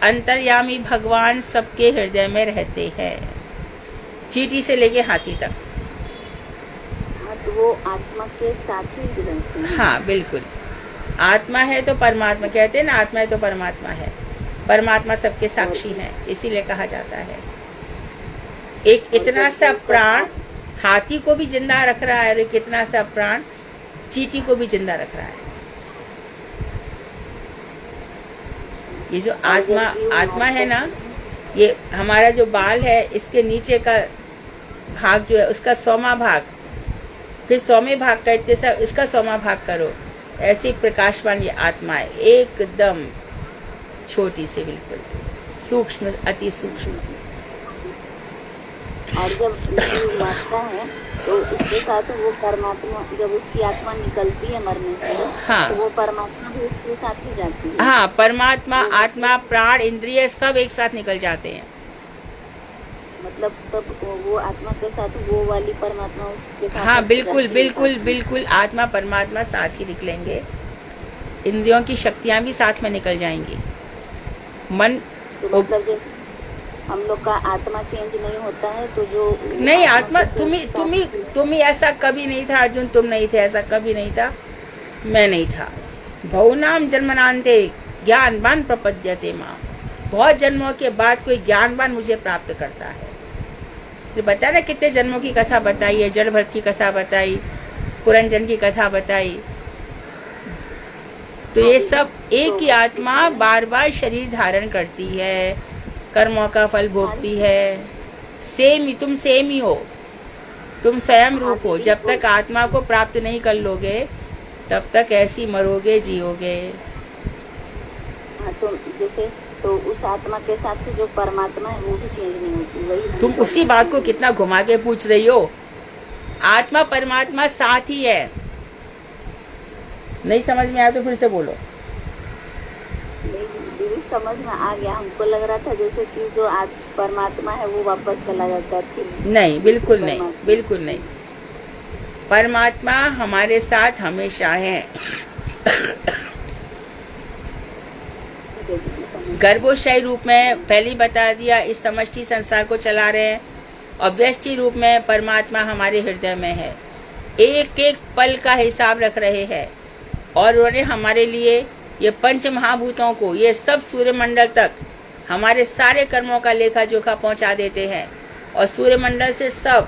अंतर्यामी भगवान सबके हृदय में रहते हैं, चींटी से लेके हाथी तक। हाँ तो वो आत्मा के साथ ही रहते हैं। हाँ बिल्कुल, आत्मा है तो परमात्मा, कहते हैं ना आत्मा है तो परमात्मा है। परमात्मा सबके साक्षी है, इसीलिए कहा जाता है। एक इतना सा प्राण हाथी को भी जिंदा रख रहा है और एक इतना सा प्राण चींटी को भी जिंदा रख रहा है। ये जो आत्मा है ना, ये हमारा जो बाल है इसके नीचे का भाग जो है उसका 100वां भाग, फिर 100वें भाग का इतने सा इसका 100वां भाग करो, ऐसी प्रकाशवान ये आत्मा है, एकदम छोटी सी, बिल्कुल सूक्ष्म, अति सूक्ष्म। और जब जीव मरता है तो उसके साथ वो परमात्मा, जब उसकी आत्मा निकलती है मरने से, हाँ। तो वो परमात्मा भी उसके साथ ही जाती है। हाँ, परमात्मा, आत्मा, प्राण, इंद्रिय सब एक साथ निकल जाते हैं। मतलब तब वो आत्मा के साथ वो वाली परमात्मा उसके साथ। हाँ बिल्कुल बिल्कुल बिल्कुल, आत्मा परमात्मा साथ ही निकलेंगे, इंद्रियों की शक्तियाँ भी साथ में निकल जाएंगी। मन तो मतलब जैसे हम लोग का आत्मा चेंज नहीं होता है तो जो नहीं, आत्मा तुम्ही ऐसा कभी नहीं था अर्जुन, तुम नहीं थे, ऐसा कभी नहीं था, मैं नहीं था। बहुनाम जन्मनान्ते ज्ञानवान प्रपद्यते माम, बहुत जन्मों के बाद कोई ज्ञानवान मुझे प्राप्त करता है। तो बता ना कितने जन्मों की कथा बताई है, जड़ भरत की कथा बताई, पुरंजन की कथा बताई। तो ये सब एक ही आत्मा बार बार शरीर धारण करती है, कर्मों का फल भोगती है। सेम ही तुम, सेम ही हो, तुम स्वयं रूप हो। जब तक आत्मा को प्राप्त नहीं कर लोगे तब तक ऐसी मरोगे, जियोगे। हाँ तो जैसे तो उस आत्मा के साथ जो परमात्मा है वो भी चेंज नहीं होती, वही। तुम उसी बात को कितना घुमा के पूछ रही हो। आत्मा परमात्मा साथ ही है। नहीं समझ में आया तो फिर से बोलो। दीदी समझ में आ गया, हमको लग रहा था जैसे कि जो आज परमात्मा है वो वापस चला जाता है। नहीं, बिल्कुल नहीं, बिल्कुल नहीं। परमात्मा हमारे साथ हमेशा है। गर्भोशयी रूप में पहले ही बता दिया, इस समष्टि संसार को चला रहे हैं, और व्यष्टि रूप में परमात्मा हमारे हृदय में है, एक एक पल का हिसाब रख रहे हैं। और उन्होंने हमारे लिए ये पंच महाभूतों को, ये सब सूर्यमंडल तक हमारे सारे कर्मों का लेखा जोखा पहुंचा देते हैं, और सूर्यमंडल से सब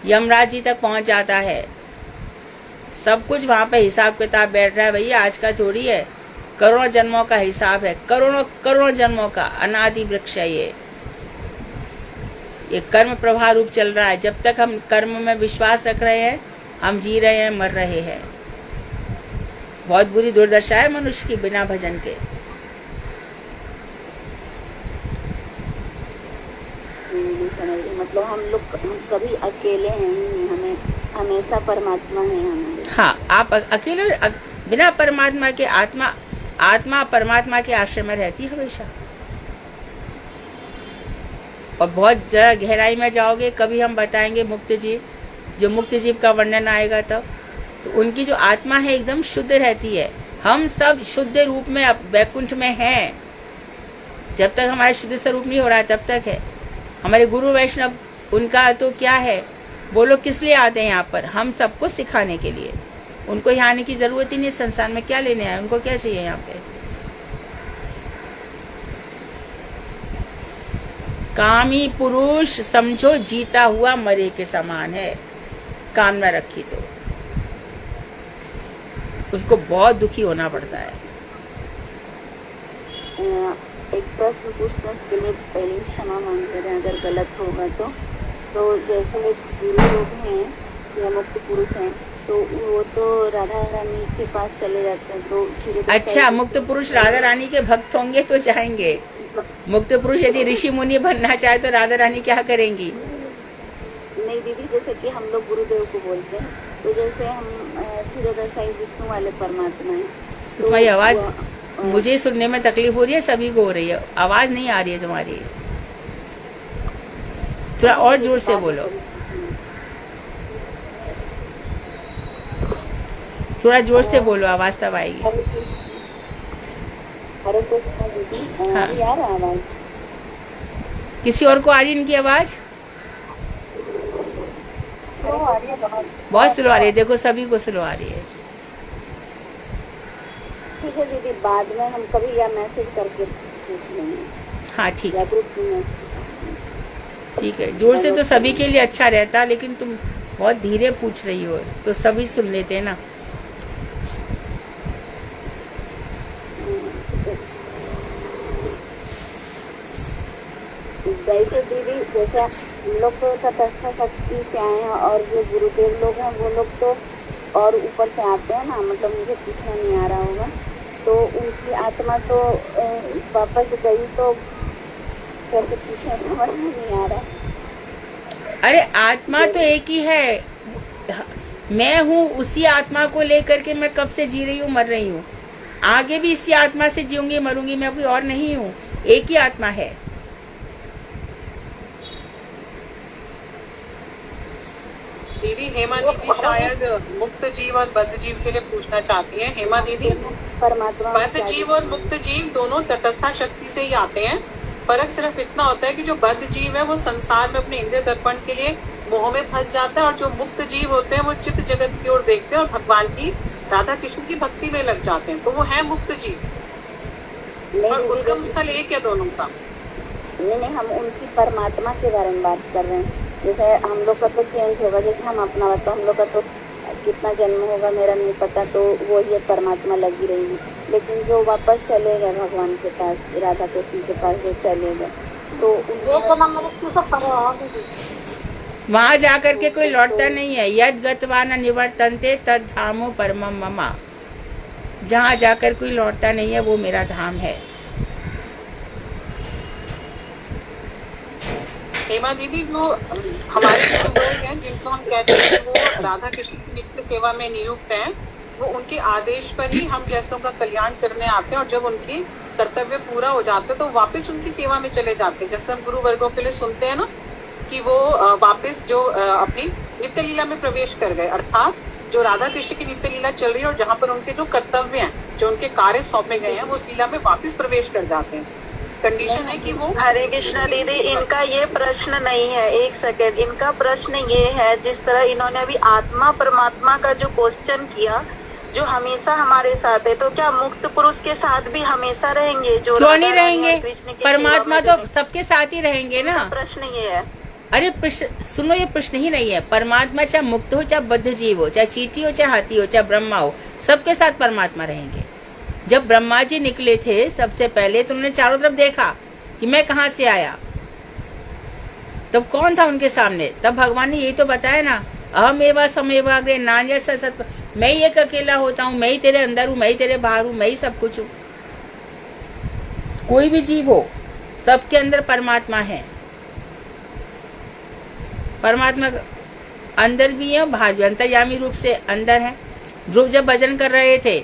यमराज जी तक पहुंच जाता है। सब कुछ वहां पे हिसाब किताब बैठ रहा है भैया, आज का थोड़ी है, करोड़ों जन्मों का हिसाब है, करोड़ों करोड़ों जन्मों का अनादि वृक्ष है ये। ये कर्म प्रवाह रूप चल रहा है। जब तक हम कर्म में विश्वास रख रहे हैं, हम जी रहे हैं, मर रहे हैं। बहुत बुरी दुर्दशा है मनुष्य की बिना भजन के। मतलब हम लोग कभी अकेले हैं नहीं, हमें हमेशा परमात्मा है हमारे। हाँ, आप अकेले बिना परमात्मा के आत्मा परमात्मा के आश्रय में रहती है हमेशा। और बहुत जरा गहराई में जाओगे, कभी हम बताएंगे मुक्त जीव, जो मुक्त जीव का वर्णन आएगा तब, तो उनकी जो आत्मा है एकदम शुद्ध रहती है। हम सब शुद्ध रूप में वैकुंठ में हैं। जब तक हमारा शुद्ध स्वरूप नहीं हो रहा है तब तक है। हमारे गुरु वैष्णव, उनका तो क्या है, वो लोग किस लिए आते हैं यहाँ पर? हम सबको सिखाने के लिए। उनको यहाँ आने की जरूरत ही नहीं, संसार में क्या लेने आए, उनको क्या चाहिए यहाँ पे? कामी पुरुष समझो जीता हुआ मरे के समान है। कामना रखी तो उसको बहुत दुखी होना पड़ता है। एक प्रश्न पूछने के लिए पहले क्षमा मांगते हैं अगर गलत होगा तो जैसे गुरु लोग हैं या मुक्त पुरुष हैं, तो वो तो राधा रानी के पास चले जाते हैं, तो अच्छा, मुक्त पुरुष राधा रानी के भक्त होंगे तो जाएंगे। मुक्त पुरुष यदि ऋषि मुनि बनना चाहे तो राधा रानी क्या करेंगी? नहीं दीदी, जैसे कि हम लोग गुरुदेव को बोलते हैं, तो जैसे हम सूर्यदशाई विष्णु वाले परमात्मा है। तो तुम्हारी आवाज मुझे सुनने में तकलीफ हो रही है, सभी को हो रही है। आवाज नहीं आ रही है तुम्हारी, थोड़ा और जोर से बोलो, थोड़ा जोर से बोलो, आवाज तब आएगी। हरे कृष्णा दीदी, हाँ। यार आवाज किसी और को आ रही है इनकी आवाज? बहुत स्लो आ रही है, देखो सभी को स्लो आ रही है। ठीक है दीदी, बाद में हम कभी या मैसेज करके पूछ लेंगे। हाँ ठीक है, ग्रुप में। ठीक है। जोर से तो सभी के लिए अच्छा रहता, लेकिन तुम बहुत धीरे पूछ रही हो तो सभी सुन लेते हैं ना। जैसे दीदी, जैसे हम लोग तो तटस्थ शक्ति से आए हैं, और जो गुरुदेव लोग हैं वो लोग तो और ऊपर से आते हैं ना, मतलब मुझे पूछना नहीं आ रहा होगा, तो उनकी आत्मा तो वापस गई, तो कैसे पूछे, समझ नहीं आ रहा। अरे आत्मा तो एक ही है, मैं हूँ, उसी आत्मा को लेकर के मैं कब से जी रही हूँ, मर रही हूँ, आगे भी इसी आत्मा से जीऊंगी मरूंगी, मैं कोई और नहीं हूँ, एक ही आत्मा है। दीदी हेमा दीदी शायद मुक्त जीव और बद्ध जीव के लिए पूछना चाहती हैं। हेमा दीदी, परमात्मा बद्ध जीव और मुक्त जीव दोनों तटस्था शक्ति से ही आते हैं। फर्क सिर्फ इतना होता है कि जो बद्ध जीव है वो संसार में अपने इंद्रिय दर्पण के लिए मोह में फंस जाता है, और जो मुक्त जीव होते हैं वो चित्त जगत की ओर देखते हैं और भगवान की, राधा कृष्ण की भक्ति में लग जाते हैं, तो वो है मुक्त जीव। और उद्गम स्थल एक है दोनों का। नहीं, हम उनकी परमात्मा के बारे में बात कर रहे हैं। जैसे हम लोग का तो चेंज होगा, जैसे हम अपना बताओ, हम लोग का तो कितना जन्म होगा मेरा नहीं पता, तो वो ही परमात्मा लगी रहेगी। लेकिन जो वापस चले गए भगवान के पास, राधा कृष्ण के पास जो चले गए, तो वहाँ जाकर के कोई लौटता नहीं है। यद गत्वा न निवर्तन्ते तद धामो परमम मम। जहाँ जाकर कोई लौटता नहीं है वो मेरा धाम है। हेमा दीदी, वो हमारे जो लोग हैं जिनको हम कहते हैं कि वो राधा कृष्ण की नित्य सेवा में नियुक्त हैं, वो उनके आदेश पर ही हम जैसों का कल्याण करने आते हैं, और जब उनकी कर्तव्य पूरा हो जाते हैं तो वापस उनकी सेवा में चले जाते हैं। जैसे हम गुरु वर्गों के लिए सुनते हैं ना कि वो वापस जो अपनी नित्य लीला में प्रवेश कर गए, अर्थात जो राधा कृष्ण की नित्य लीला चल रही है और जहाँ पर उनके जो कर्तव्य हैं, जो उनके कार्य सौंपे गए हैं, वो उस लीला में वापस प्रवेश कर जाते हैं। कंडीशन है कि वो हरे कृष्णा दीदी, इनका ये प्रश्न नहीं है, एक सेकेंड, इनका प्रश्न ये है, जिस तरह इन्होंने अभी आत्मा परमात्मा का जो क्वेश्चन किया, जो हमेशा हमारे साथ है, तो क्या मुक्त पुरुष के साथ भी हमेशा रहेंगे? जो क्यों नहीं रहेंगे? परमात्मा तो सबके साथ ही रहेंगे ना। प्रश्न ये है। अरे प्रश्न सुनो, ये प्रश्न ही नहीं है। परमात्मा चाहे मुक्त हो, चाहे बद्ध जीव हो, चाहे चींटी हो, चाहे हाथी हो, चाहे ब्रह्मा हो, सबके साथ परमात्मा रहेंगे। जब ब्रह्मा जी निकले थे सबसे पहले तो उन्होंने चारों तरफ देखा कि मैं कहाँ से आया, तब कौन था उनके सामने? तब भगवान ने यही तो बताया ना, अहमेवा समेवा अग्रे नान्यस्य सत्, मैं ही एक अकेला होता हूँ, मैं ही तेरे अंदर हूँ, मैं ही तेरे बाहर हूँ, मैं ही सब कुछ हूँ। कोई भी जीव हो, सबके अंदर परमात्मा है। परमात्मा अंदर भी है, बाहर भी, अंतर्यामी रूप से अंदर है। ध्रुव जब भजन कर रहे थे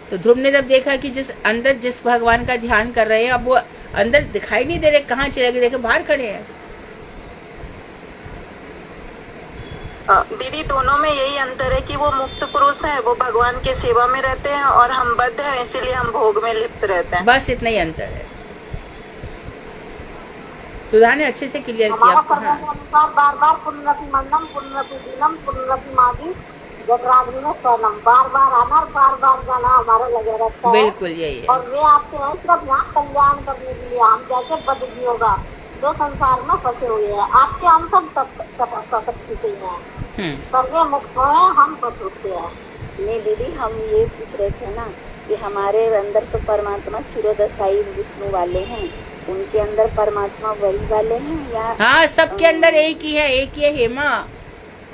तो ध्रुव ने जब देखा कि जिस अंदर जिस भगवान का ध्यान कर रहे हैं, अब वो अंदर दिखाई नहीं दे रहे, कहाँ चले गए, देखे बाहर खड़े हैं। दीदी दोनों में यही अंतर है कि वो मुक्त पुरुष हैं, वो भगवान के सेवा में रहते हैं, और हम बद्ध हैं, इसीलिए हम भोग में लिप्त रहते हैं। बस इतना ही अंतर है। सुधा ने अच्छे से क्लियर किया। हाँ। बार बार पुनरपि मंदम पुनरपि दीनम पुनरपि मादी जगराग्नि में स्वनम, बार बार आना और बार बार जाना हमारा लगे रहता है। बिल्कुल यही है। और वे आपसे हैं सिर्फ यहाँ कल्याण करने के लिए, हम जैसे बद्ध जीवों का जो संसार में फंसे हुए हैं, आपके हम सब शक्ति से हैं, सर्वे मुक्त हुए, हम बच चुके हैं। नहीं दीदी, हम ये पूछ रहे थे ना कि हमारे अंदर तो परमात्मा क्षीरोदशाई विष्णु वाले हैं, उनके अंदर परमात्मा वही वाले हैं या? हाँ, सबके अंदर एक ही है, एक ही है हेमा।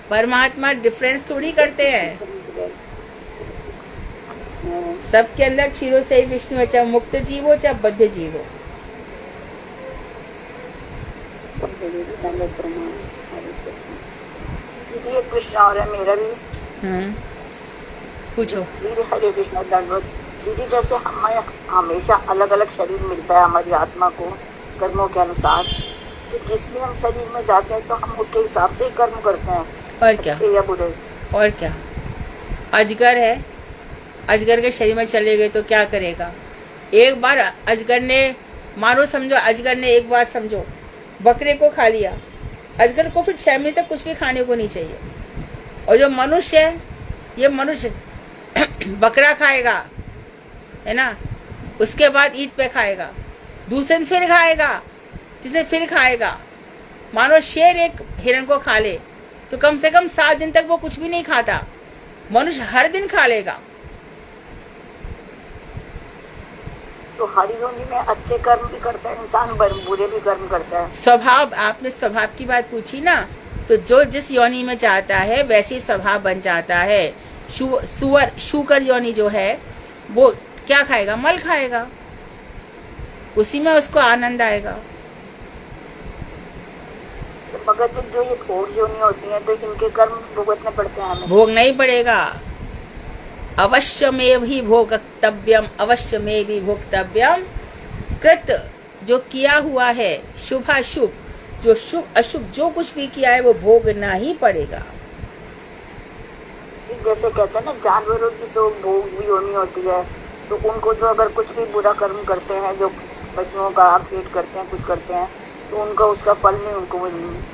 परमात्मा डिफरेंस थोड़ी करते हैं। सबके अंदर क्षीरो से विष्णु है, चाहे मुक्त जीव हो चाहे बद्ध जीव हो। दीदी एक प्रश्न और है मेरा भी। पूछो दीदी। हरे कृष्ण दंडवत। दीदी जैसे हमें हमेशा अलग अलग शरीर मिलता है हमारी आत्मा को कर्मों के अनुसार, तो जिसमें हम शरीर में जाते हैं तो हम उसके हिसाब से ही कर्म करते हैं, और क्या? या बुरे? और क्या? अजगर है, अजगर के शरीर में चले गए तो क्या करेगा? एक बार अजगर ने, मानो समझो अजगर ने एक बार समझो बकरे को खा लिया, अजगर को फिर 6 महीने तक कुछ भी खाने को नहीं चाहिए। और जो मनुष्य है, ये मनुष्य बकरा खाएगा, है ना, उसके बाद ईद पे खाएगा, दूसरे दिन फिर खाएगा, तीसरे दिन फिर खाएगा। मानो शेर एक हिरण को खा ले तो कम से कम 7 दिन तक वो कुछ भी नहीं खाता। मनुष्य हर दिन खा लेगा। तो हर योनि में अच्छे कर्म भी करता है इंसान, बुरे भी कर्म करता है। स्वभाव, आपने स्वभाव की बात पूछी ना, तो जो जिस योनि में जाता है वैसे स्वभाव बन जाता है। सुअर, शूकर योनि जो है वो क्या खाएगा? मल खाएगा, उसी में उसको आनंद आएगा। तो मगर जो ये घोर योनि होती है तो इनके कर्म भुगतने पड़ते हैं हमें। भोगना ही पड़ेगा। अवश्यमेव ही भोक्तव्यम, अवश्यमेव ही भोक्तव्यम। कृत जो किया हुआ है, शुभाशुभ, जो शुभ अशुभ जो कुछ भी किया है वो भोगना ही पड़ेगा। जैसे कहते हैं ना जानवरों की तो भोग भी होनी होती है, तो उनको जो अगर कुछ भी बुरा कर्म करते हैं, जो पशुओं का पेट करते हैं, कुछ करते हैं, तो उनका उसका फल नहीं उनको,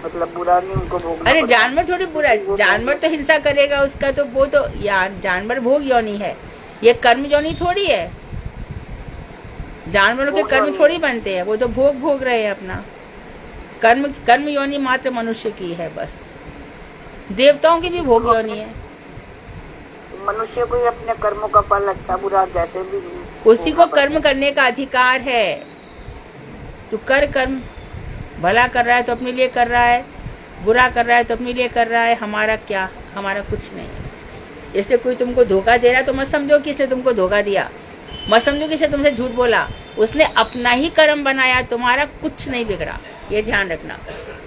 मतलब बुरा नहीं उनको भोगना। अरे जानवर थोड़ी बुरा, जानवर तो हिंसा करेगा, उसका तो वो तो यार जानवर भोग योनि है, ये कर्म योनि थोड़ी है। जानवरों के कर्म थोड़ी बनते हैं, वो तो भोग रहे हैं अपना। कर्म योनि मात्र मनुष्य की है बस। देवताओं की भी भोग योनि है। मनुष्य को ही अपने कर्मों का फल अच्छा बुरा जैसे भी, उसी को कर्म करने का अधिकार है। तू कर कर्म, भला कर रहा है तो अपने लिए कर रहा है, बुरा कर रहा है तो अपने लिए कर रहा है। हमारा क्या? हमारा कुछ नहीं है। इसलिए कोई तुमको धोखा दे रहा है तो मत समझो कि इसने तुमको धोखा दिया, मत समझो कि इसने तुमसे झूठ बोला। उसने अपना ही कर्म बनाया, तुम्हारा कुछ नहीं बिगड़ा। ये ध्यान रखना।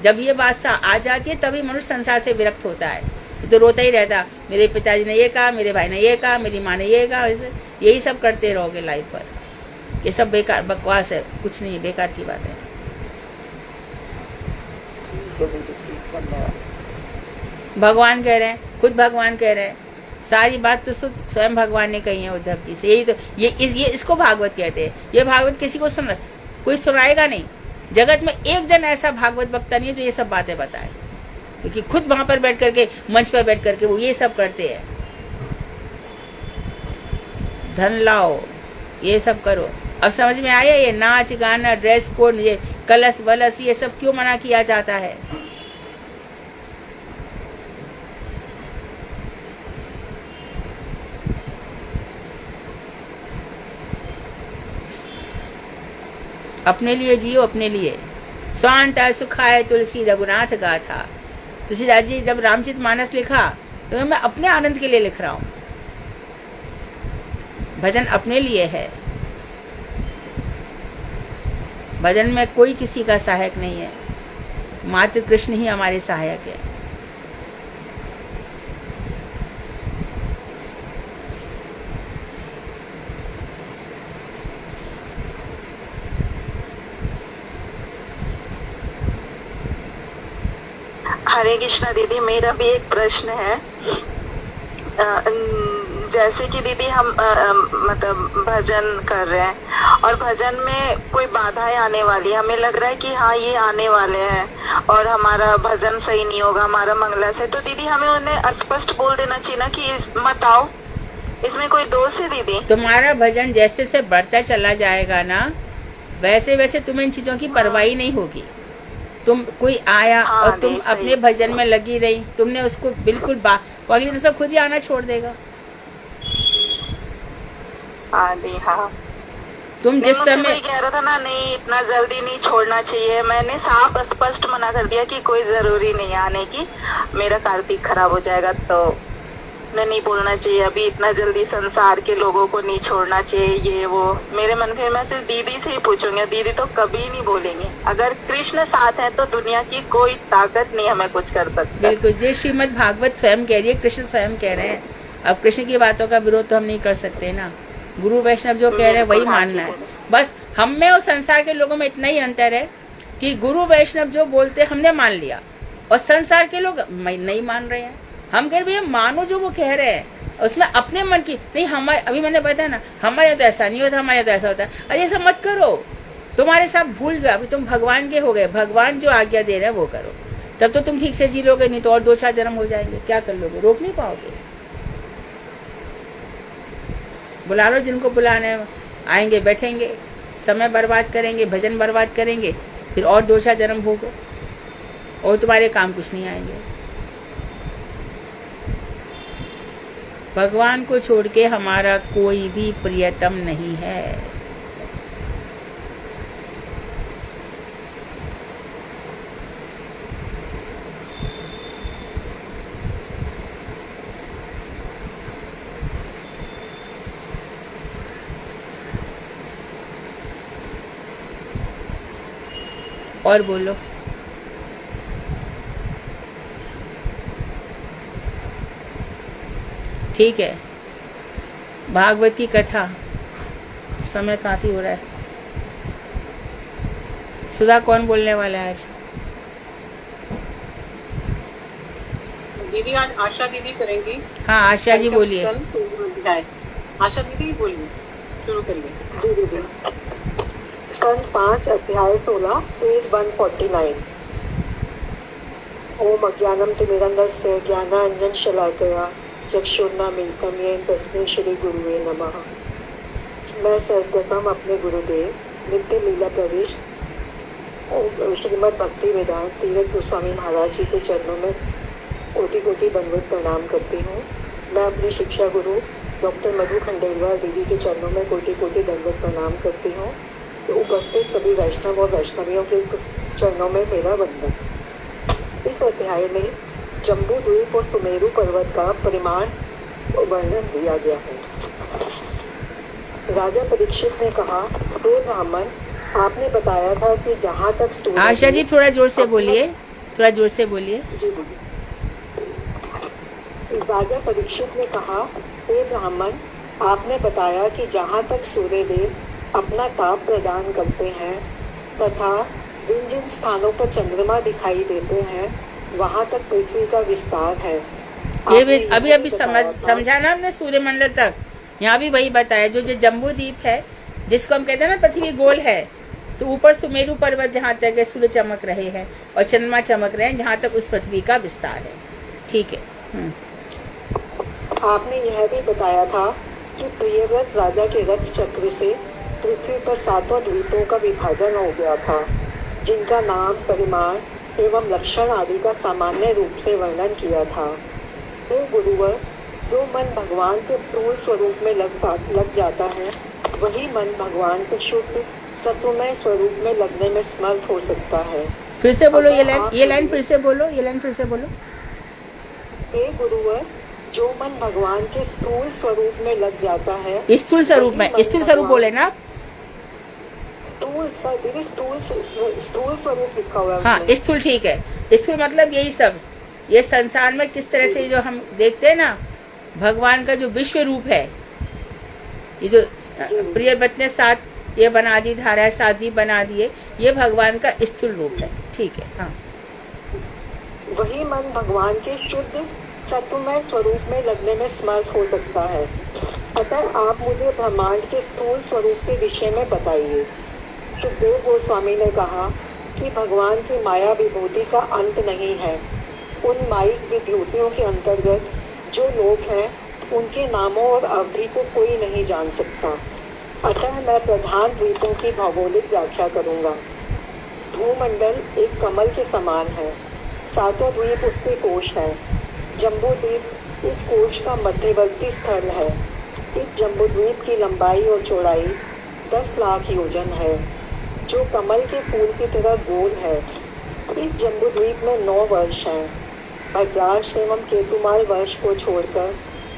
जब ये बात आ जाती है तभी मनुष्य संसार से विरक्त होता है। तो रोता ही रहता, मेरे पिताजी ने ये कहा, मेरे भाई ने ये कहा, मेरी माँ ने ये कहा, यही सब करते रहोगे लाइफ पर। ये सब बेकार बकवास है, कुछ नहीं, बेकार की बात है। भगवान कह रहे हैं, खुद भगवान कह रहे हैं, सारी बात तो स्वयं भगवान ने कही है उद्धव जी से। यही तो ये इसको भागवत कहते हैं। ये भागवत किसी को कोई सुनाएगा नहीं। जगत में एक जन ऐसा भागवत वक्ता नहीं है जो ये सब बातें बताए, क्योंकि खुद वहां पर बैठ करके, मंच पर बैठ करके वो ये सब करते हैं। धन लाओ, ये सब करो। अब समझ में आया ये नाच गाना, ड्रेस कोड, ये कलश वलश, ये सब क्यों मना किया जाता है? अपने लिए जियो, अपने लिए। स्वांता सुखाय तुलसी रघुनाथ गाथा। तुलसीदास जी जब रामचरितमानस लिखा तो मैं अपने आनंद के लिए लिख रहा हूँ, भजन अपने लिए है। भजन में कोई किसी का सहायक नहीं है, मात्र कृष्ण ही हमारे सहायक है। हरे कृष्णा दीदी, मेरा भी एक प्रश्न है। जैसे कि दीदी हम मतलब भजन कर रहे हैं और भजन में कोई बाधाएं आने वाली है, हमें लग रहा है कि हाँ ये आने वाले हैं और हमारा भजन सही नहीं होगा, हमारा मंगला से, तो दीदी हमें उन्हें स्पष्ट बोल देना चाहिए ना कि मत आओ, इसमें कोई दोष है दीदी? तुम्हारा भजन जैसे से बढ़ता चला जाएगा ना, वैसे वैसे तुम्हें इन चीजों की परवाही नहीं होगी। तुम कोई आया और तुम अपने भजन में लगी रही, तुमने उसको बिल्कुल अगली दफा खुद ही आना छोड़ देगा। हाँ दी हाँ। तुम जिस समय कह रहा था ना, नहीं इतना जल्दी नहीं छोड़ना चाहिए, मैंने साफ स्पष्ट मना कर दिया कि कोई जरूरी नहीं आने की, मेरा कार्तिक खराब हो जाएगा, तो नहीं बोलना चाहिए अभी इतना जल्दी, संसार के लोगों को नहीं छोड़ना चाहिए, ये वो। मेरे मन में मैं सिर्फ दीदी से ही पूछूंगी, दीदी तो कभी नहीं बोलेंगे। अगर कृष्ण साथ है तो दुनिया की कोई ताकत नहीं हमें कुछ कर सकती। बिल्कुल, ये श्रीमद् भागवत स्वयं कह रही है, कृष्ण स्वयं कह रहे हैं। अब कृष्ण की बातों का विरोध तो हम नहीं कर सकते ना, गुरु वैष्णव जो कह रहे हैं वही मानना है। बस हम में और संसार के लोगों में इतना ही अंतर है कि गुरु वैष्णव जो बोलते हमने मान लिया और संसार के लोग नहीं मान रहे हैं। हम कह रहे मानो जो वो कह रहे हैं, उसमें अपने मन की नहीं, हमारे अभी मैंने बताया ना, हमारे तो ऐसा नहीं होता, हमारे तो ऐसा होता है। अरे ऐसा मत करो, तुम्हारे साथ भूल गया, अभी तुम भगवान के हो गए, भगवान जो आज्ञा दे रहे हैं वो करो, तब तो तुम ठीक से जी लोगे, नहीं तो और 2-4 जन्म हो जाएंगे, क्या कर लोगे, रोक नहीं पाओगे। बुला लो जिनको बुलाने, आएंगे बैठेंगे, समय बर्बाद करेंगे, भजन बर्बाद करेंगे, फिर और 2-4 जन्म भोगो और तुम्हारे काम कुछ नहीं आएंगे। भगवान को छोड़ के हमारा कोई भी प्रियतम नहीं है। और बोलो। ठीक है, भागवत की कथा, समय काफी हो रहा है। सुधा कौन बोलने वाला है आज? दीदी आज आशा दीदी करेंगी। हाँ आशा जी बोलिए। आशा दीदी बोलिए, शुरू करिए। दीदी स्कंद 5 अध्याय 16 पेज 149। ओम अज्ञानम तिमिरंधस्य ज्ञानांजन शलाकया चक्षुर्नामिलितं येन तस्मै श्री गुरुवे नमः। मैं सर्वप्रथम अपने गुरुदेव नित्य लीला प्रवेश श्रीमद् भक्ति वेदांत तीरथ गोस्वामी महाराज जी के चरणों में कोटि कोटि दंडवत प्रणाम करती हूँ। मैं अपनी शिक्षा गुरु डॉक्टर मधु खंडेलवाल दीदी के चरणों में कोटि कोटि दंडवत प्रणाम करती हूँ। तो उपस्थित सभी वैष्णव और वैष्णवियों के चरणों में मेरा वंदन। इस अध्याय में जम्बू द्वीप और सुमेरु पर्वत का परिमाण वर्णन दिया गया है। राजा परीक्षित ने कहा, हे ब्राह्मण, आपने बताया था कि जहाँ तक आशा जी थोड़ा जोर से बोलिए, थोड़ा जोर से बोलिए। जी बोलिए। राजा परीक्षित ने कहा, हे ब्राह्मण, आपने बताया कि जहाँ तक सूर्यदेव अपना ताप प्रदान करते हैं तथा जिन जिन स्थानों पर चंद्रमा दिखाई देते हैं वहाँ तक पृथ्वी का विस्तार है। ये भी अभी समझा ना हमने, सूर्यमंडल तक। यहाँ भी वही बताया, जो जम्बू द्वीप है जिसको हम कहते हैं ना पृथ्वी गोल है, तो ऊपर सुमेरु पर्वत जहाँ तक है सूर्य चमक रहे हैं और चंद्रमा चमक रहे हैं, जहाँ तक उस पृथ्वी का विस्तार है। ठीक है। आपने यह भी बताया था कि प्रियव्रत राजा के रथ चक्र से पृथ्वी पर 7 द्वीपों का विभाजन हो गया था, जिनका नाम, परिमाण एवं लक्षण आदि का सामान्य रूप से वर्णन किया था। हे गुरुवर, जो मन भगवान के स्थूल स्वरूप में लग जाता है, वही मन भगवान के शुद्ध सत्वमय स्वरूप में लगने में समर्थ हो सकता है। फिर से बोलो ये लाइन फिर से बोलो, ये लाइन फिर से बोलो। हे गुरुवर, जो मन भगवान के स्थूल स्वरूप में लग जाता है, स्थूल स्वरूप में, स्थूल स्वरूप बोले ना, स्थूल स्वरूप लिखा हुआ है। हाँ स्थूल ठीक है। स्थूल मतलब यही सब, ये संसार में किस तरह से जो हम देखते हैं ना, भगवान का जो विश्व रूप है, ये जो प्रियव्रत ने 7 ये बना दी धारा, 7 दीप बना दिए, ये भगवान का स्थूल रूप है। ठीक है, हाँ। वही मन भगवान के शुद्ध सत्वमय स्वरूप में लगने में समर्थ हो सकता है। अतः आप मुझे ब्रह्मांड के स्थूल स्वरूप के विषय में बताइए। सुखदेव गोस्वामी ने कहा कि भगवान की माया विभूति का अंत नहीं है। उन माइक विभूतियों के अंतर्गत जो लोग हैं, उनके नामों और अवधि को कोई नहीं जान सकता। अतः मैं प्रधान द्वीपों की भौगोलिक व्याख्या करूंगा। भूमंडल एक कमल के समान है। 7वां द्वीप उसके कोश है। जम्बू द्वीप इस कोश का मध्यवर्ती स्थल है। इस जम्बू द्वीप की लंबाई और चौड़ाई 10 लाख योजन है, जो कमल के फूल की तरह गोल है। इस जम्बू द्वीप में 9 वर्ष हैं। भद्राश एवं केतुमाल वर्ष को छोड़कर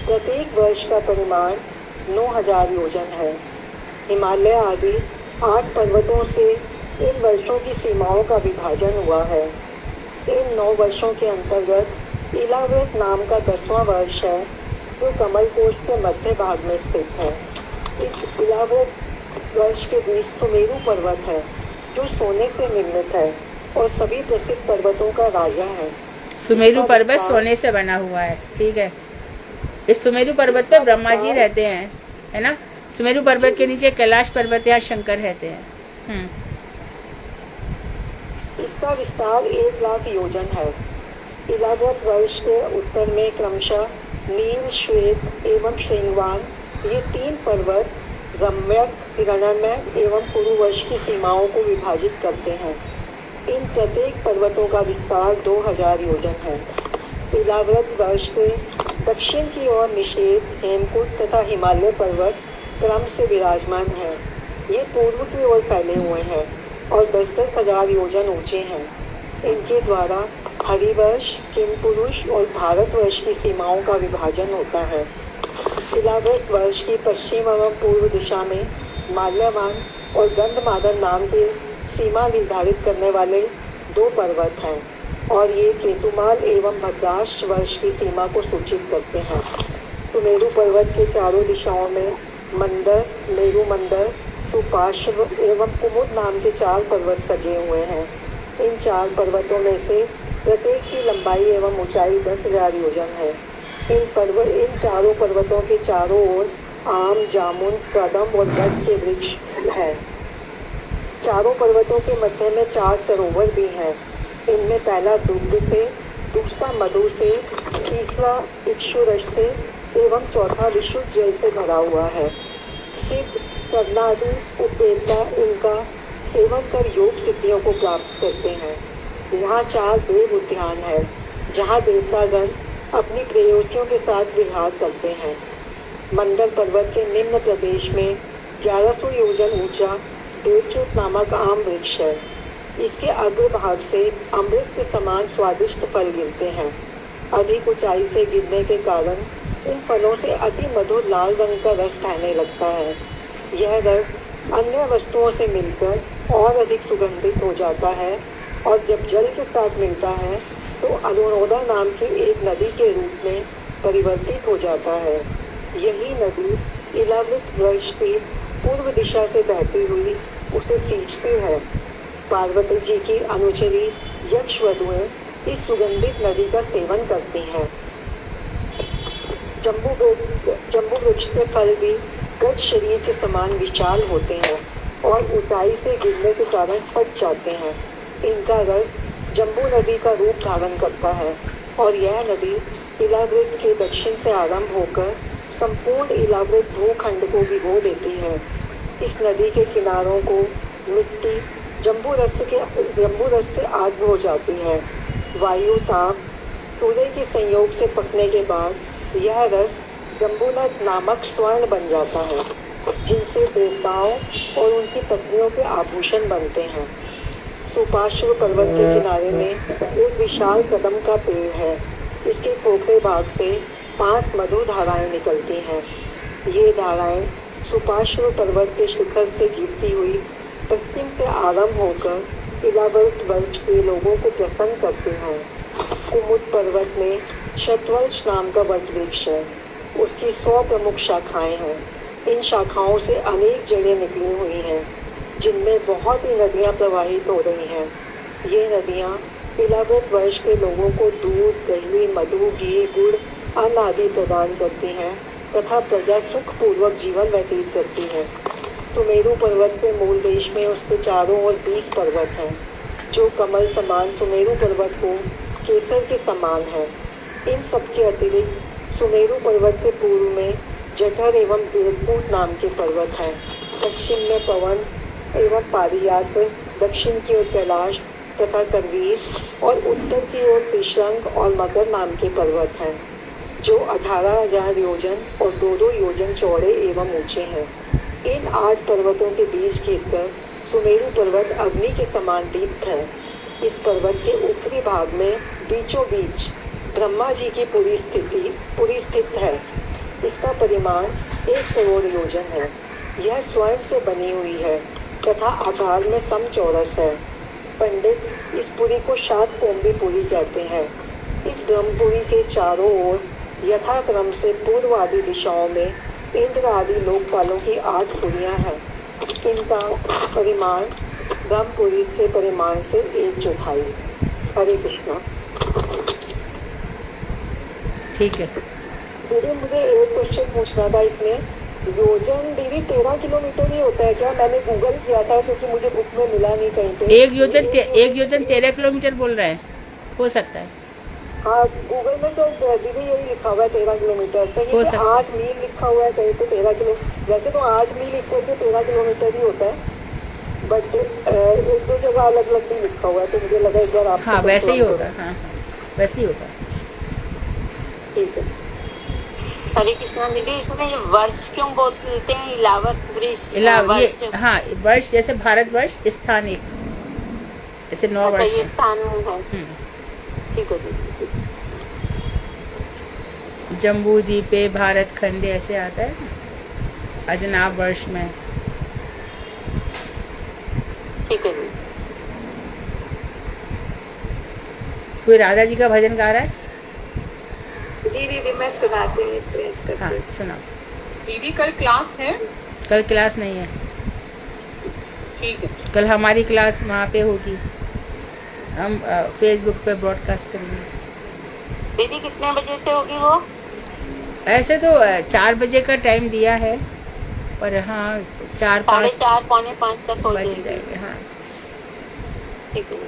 प्रत्येक वर्ष का परिमाण 9000 योजन है। हिमालय आदि 8 पर्वतों से इन वर्षों की सीमाओं का विभाजन हुआ है। इन 9 वर्षों के अंतर्गत इलाव्रत नाम का 10वां वर्ष है, जो कमल कोश के मध्य भाग में स्थित है। इस इलाव्रत वर्ष के बीच सुमेरु पर्वत है, जो सोने से निर्मित है और सभी प्रसिद्ध पर्वतों का राजा है। सुमेरु पर्वत सोने से बना हुआ है। ठीक है, इस सुमेरु पर्वत पे ब्रह्मा जी रहते हैं, है ना। सुमेरु पर्वत के नीचे कैलाश पर्वत या शंकर रहते हैं। इसका विस्तार 1 लाख योजन है। इलाव्रत वर्ष के उत्तर में क्रमशः नील, श्वेत एवं श्रृंगवान ये 3 पर्वत रम्यक, हिरण्मय एवं पुरुवर्ष की सीमाओं को विभाजित करते हैं। इन प्रत्येक पर्वतों का विस्तार 2000 योजन है। इलाव्रत वर्ष के दक्षिण की ओर निषेध, हेमकूट तथा हिमालय पर्वत क्रम से विराजमान है। ये पूर्व की ओर फैले हुए हैं और 10-10 हजार योजन ऊंचे हैं। इनके द्वारा हरिवर्ष, किमपुरुष और भारतवर्ष की सीमाओं का विभाजन होता है। इलाव्रत वर्ष की पश्चिम एवं पूर्व दिशा में माल्यवान और गंधमादन नाम के सीमा निर्धारित करने वाले 2 पर्वत हैं, और ये केतुमाल एवं भद्राश वर्ष की सीमा को सूचित करते हैं। सुमेरु पर्वत के चारों दिशाओं में मंदर, मेरु मंदर, सुपार्श्व एवं कुमुद नाम के 4 पर्वत सजे हुए हैं। इन 4 पर्वतों में से प्रत्येक की लंबाई एवं ऊंचाई 10,000 योजन है। इन चारों पर्वतों के चारों ओर आम, जामुन, कदम और बट के वृक्ष हैं। चारों पर्वतों के मध्य में 4 सरोवर भी हैं। इनमें पहला दुग्ध से, दूसरा मधु से, तीसरा इक्षुरस से एवं चौथा विशुद्ध जल से भरा हुआ है। सिद्ध, प्रज्ञादि, उपदेवता इनका सेवन कर योग सिद्धियों को प्राप्त करते हैं। यहाँ 4 देव उद्यान है, जहाँ देवतागण अपनी प्रेयसियों के साथ विहार करते हैं। मंदर पर्वत के निम्न प्रदेश में 1100 योजन ऊंचा देवच्युत नामक आम वृक्ष है। इसके अग्रभाग से अमृत के समान स्वादिष्ट फल गिरते हैं। अधिक ऊंचाई से गिरने के कारण इन फलों से अति मधुर लाल रंग का रस बहने लगता है। यह रस अन्य वस्तुओं से मिलकर और अधिक सुगंधित हो जाता है, और जब जल के साथ मिलता है तो अरुणोदा नाम की एक नदी के रूप में परिवर्तित हो जाता है। यही नदी इलाव्रत वर्ष की पूर्व दिशा से बहती हुई उसे सींचती है। पार्वती जी की अनुचरी यक्षवधुएं इस सुगंधित नदी का सेवन करती हैं। जम्बू वृक्ष के फल भी गज शरीर के समान विशाल होते हैं और ऊंचाई से गिरने के कारण फट जाते हैं। इनका रस जम्बू नदी का रूप धारण करता है, और यह नदी इलाव्रत के दक्षिण से आरंभ होकर संपूर्ण इलाव्रत भूखंड को भिगो देती है। इस नदी के किनारों को मिट्टी जम्बू रस से आग हो जाती है। वायु, ताप, सूर्य के संयोग से पकने के बाद यह रस जम्बूनद नामक स्वर्ण बन जाता है। जिनसे देवताओं और उनकी पत्नियों के आभूषण बनते हैं। सुपार्श्व पर्वत के किनारे में एक विशाल कदम का पेड़ है। इसके खोखले भाग से 5 मधु धाराएं निकलती हैं। ये धाराएं सुपार्श्व पर्वत के शिखर से गिरती हुई पश्चिम से आरंभ होकर इलावर्त वर्ष के लोगों को प्रसन्न करते हैं। कुमुद पर्वत में शतवर्ष नाम का वट वृक्ष है। उसकी 100 प्रमुख शाखाएं हैं। इन शाखाओं से अनेक जड़ें निकली हुई हैं, जिनमें बहुत ही नदियां प्रवाहित हो रही हैं। ये नदियां इलावर्त वर्ष के लोगों को दूध, दही, मधु, घी, गुड़, अन्न आदि प्रदान करती हैं तथा प्रजा सुख पूर्वक जीवन व्यतीत करती है। सुमेरु पर्वत के मूल देश में उसके चारों ओर 20 पर्वत हैं, जो कमल समान सुमेरु पर्वत को केसर के समान है। इन सबके अतिरिक्त सुमेरु पर्वत के पूर्व में जठर एवं देवकूट नाम के पर्वत हैं। पश्चिम में पवन एवं पारियात, दक्षिण की ओर कैलाश तथा करवीर और उत्तर की ओर त्रिशंग और मकर नाम के पर्वत हैं, जो 18,000 योजन और 2-2 योजन चौड़े एवं ऊंचे हैं। इन 8 पर्वतों के बीच गिरकर सुमेरु पर्वत अग्नि के समान दीप्त है। इस पर्वत के ऊपरी भाग में बीचों बीच ब्रह्मा जी की पुरी स्थित है। इसका परिमाण 1 करोड़ योजन है। यह स्वर्ण से बनी हुई है तथा आकार में समचौरस है। पंडित इस पुरी को शातकोंबी पुरी कहते हैं। इस ब्रह्मपुरी के चारों ओर यथाक्रम से पूर्व आदि दिशाओं में इंद्र आदि लोकपालों की 8 पुरियां हैं। इनका परिमाण ब्रह्मपुरी के परिमाण से 1/4। हरे कृष्णा। ठीक है दीदी, मुझे एक क्वेश्चन पूछना था इसमें। योजन दीदी 13 किलोमीटर ही होता है क्या? मैंने गूगल किया था क्योंकि मुझे बुक में मिला नहीं कहीं पे। एक योजन 13 किलोमीटर बोल रहे हैं, हो सकता है। हाँ, गूगल में तो दीदी यही लिखा हुआ है 13 किलोमीटर। कहीं पे 8 मील लिखा हुआ है, कहीं पे 13 किलो। वैसे तो 8 मील इक्वल टू 13 किलोमीटर ही होता है, बट 1-2 जगह अलग अलग भी लिखा हुआ है, तो मुझे लगा एक बार आप। हाँ, वैसे ही होगा। हाँ, वैसे ही होगा। ठीक है। हरे कृष्णा दीदी, इसमें ये वर्ष क्यों बोलते हैं? हाँ, वर्ष जैसे भारतवर्ष, स्थान एक, जैसे 9 वर्ष ये स्थान है। ठीक है दीदी। जम्बू द्वीपे भारत खंडे ऐसे आता है, अजनाब वर्ष में। ठीक है दीदी। कोई राधा जी का भजन गा रहा है? जी दीदी, मैं सुनाती हूँ, प्रेस करती हूँ। हाँ, सुनाओ। दीदी कल क्लास है? कल क्लास नहीं है। ठीक है। कल हमारी क्लास वहाँ पे होगी, हम फेसबुक पे ब्रॉडकास्ट करेंगे। दीदी कितने बजे से होगी वो? ऐसे तो 4 बजे का टाइम दिया है, पर हाँ 4-5 4:30 पौने 5 तक हो बज जाएंगे। हाँ, ठीक है।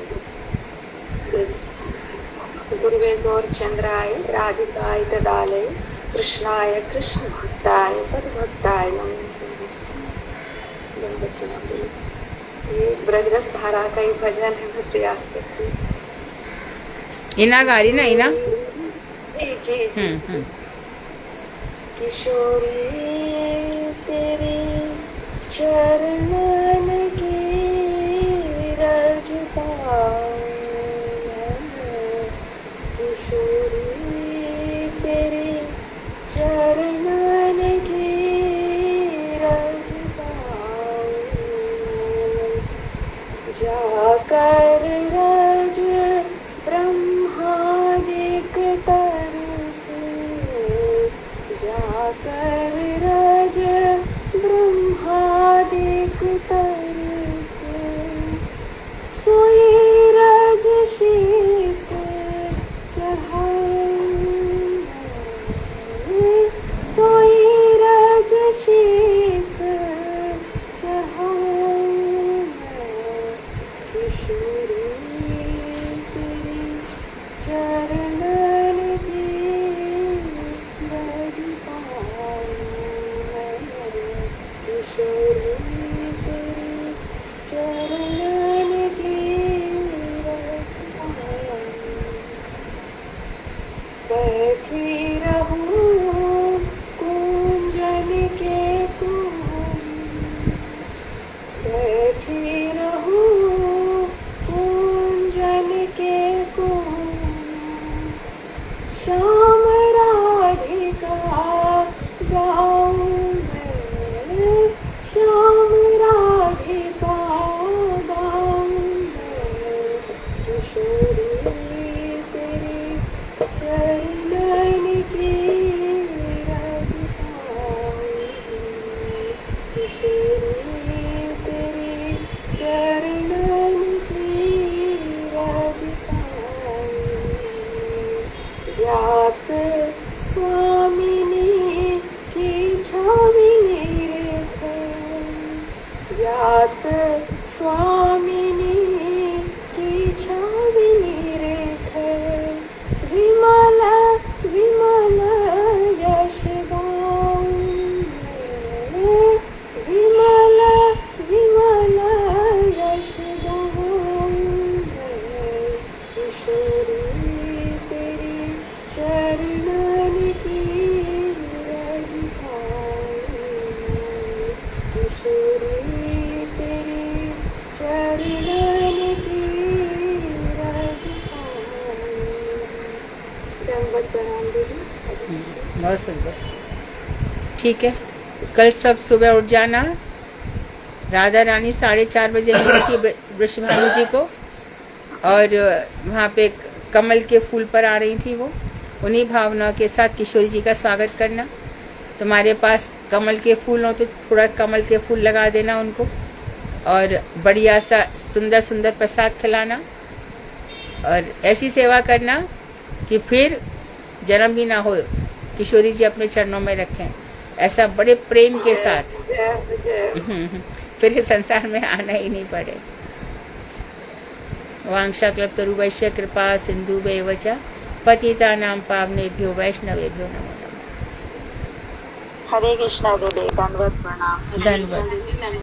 गुरुवे गौरचंद्राय राधिकाय तदालय कृष्णाय कृष्ण भक्ताय पदभक्ताय ये ब्रजरस धारा का ही भजन है, मैं प्रयास करती हूँ। इना गा रही ना? इना जी जी जी। किशोरी तेरे चरणन की रज पाऊं, किशोरी तेरे चरणन की रज पाऊं, जाकर रज ब्रह्मादिक तर से, जाकर रज ब्रह्मादिक तर से, सोई रज शीस चढ़ाऊं, सोई रज शीस चढ़ाऊं, किशोरी तेरे चरणन की रज पाऊं, किशोरी तेरे चरणन की रज पाऊं, बैठी रहूं कुंजन के कुंज वरदान की राजधानी। दंडवत प्रणाम दीदी। बहुत सुंदर। ठीक है, कल सब सुबह उठ जाना। राधा रानी 4:30 बजे मिली थी वृषभानु जी को, और वहाँ पे कमल के फूल पर आ रही थी वो। उन्हीं भावनाओं के साथ किशोरी जी का स्वागत करना। तुम्हारे पास कमल के फूल हो तो थोड़ा कमल के फूल लगा देना उनको, और बढ़िया सा सुंदर सुंदर प्रसाद खिलाना, और ऐसी सेवा करना कि फिर जन्म भी ना हो, किशोरी जी अपने चरणों में रखें, ऐसा बड़े प्रेम के साथ। फिर इस संसार में आना ही नहीं पड़े। वांछा कल्पतरुभ्यश्च कृपा सिन्धुभ्येव च पतितानां पावनेभ्यो वैष्णवेभ्यो नमो नमः। हरे कृष्णा दीदी, दंडवत प्रणाम। धन्यवाद।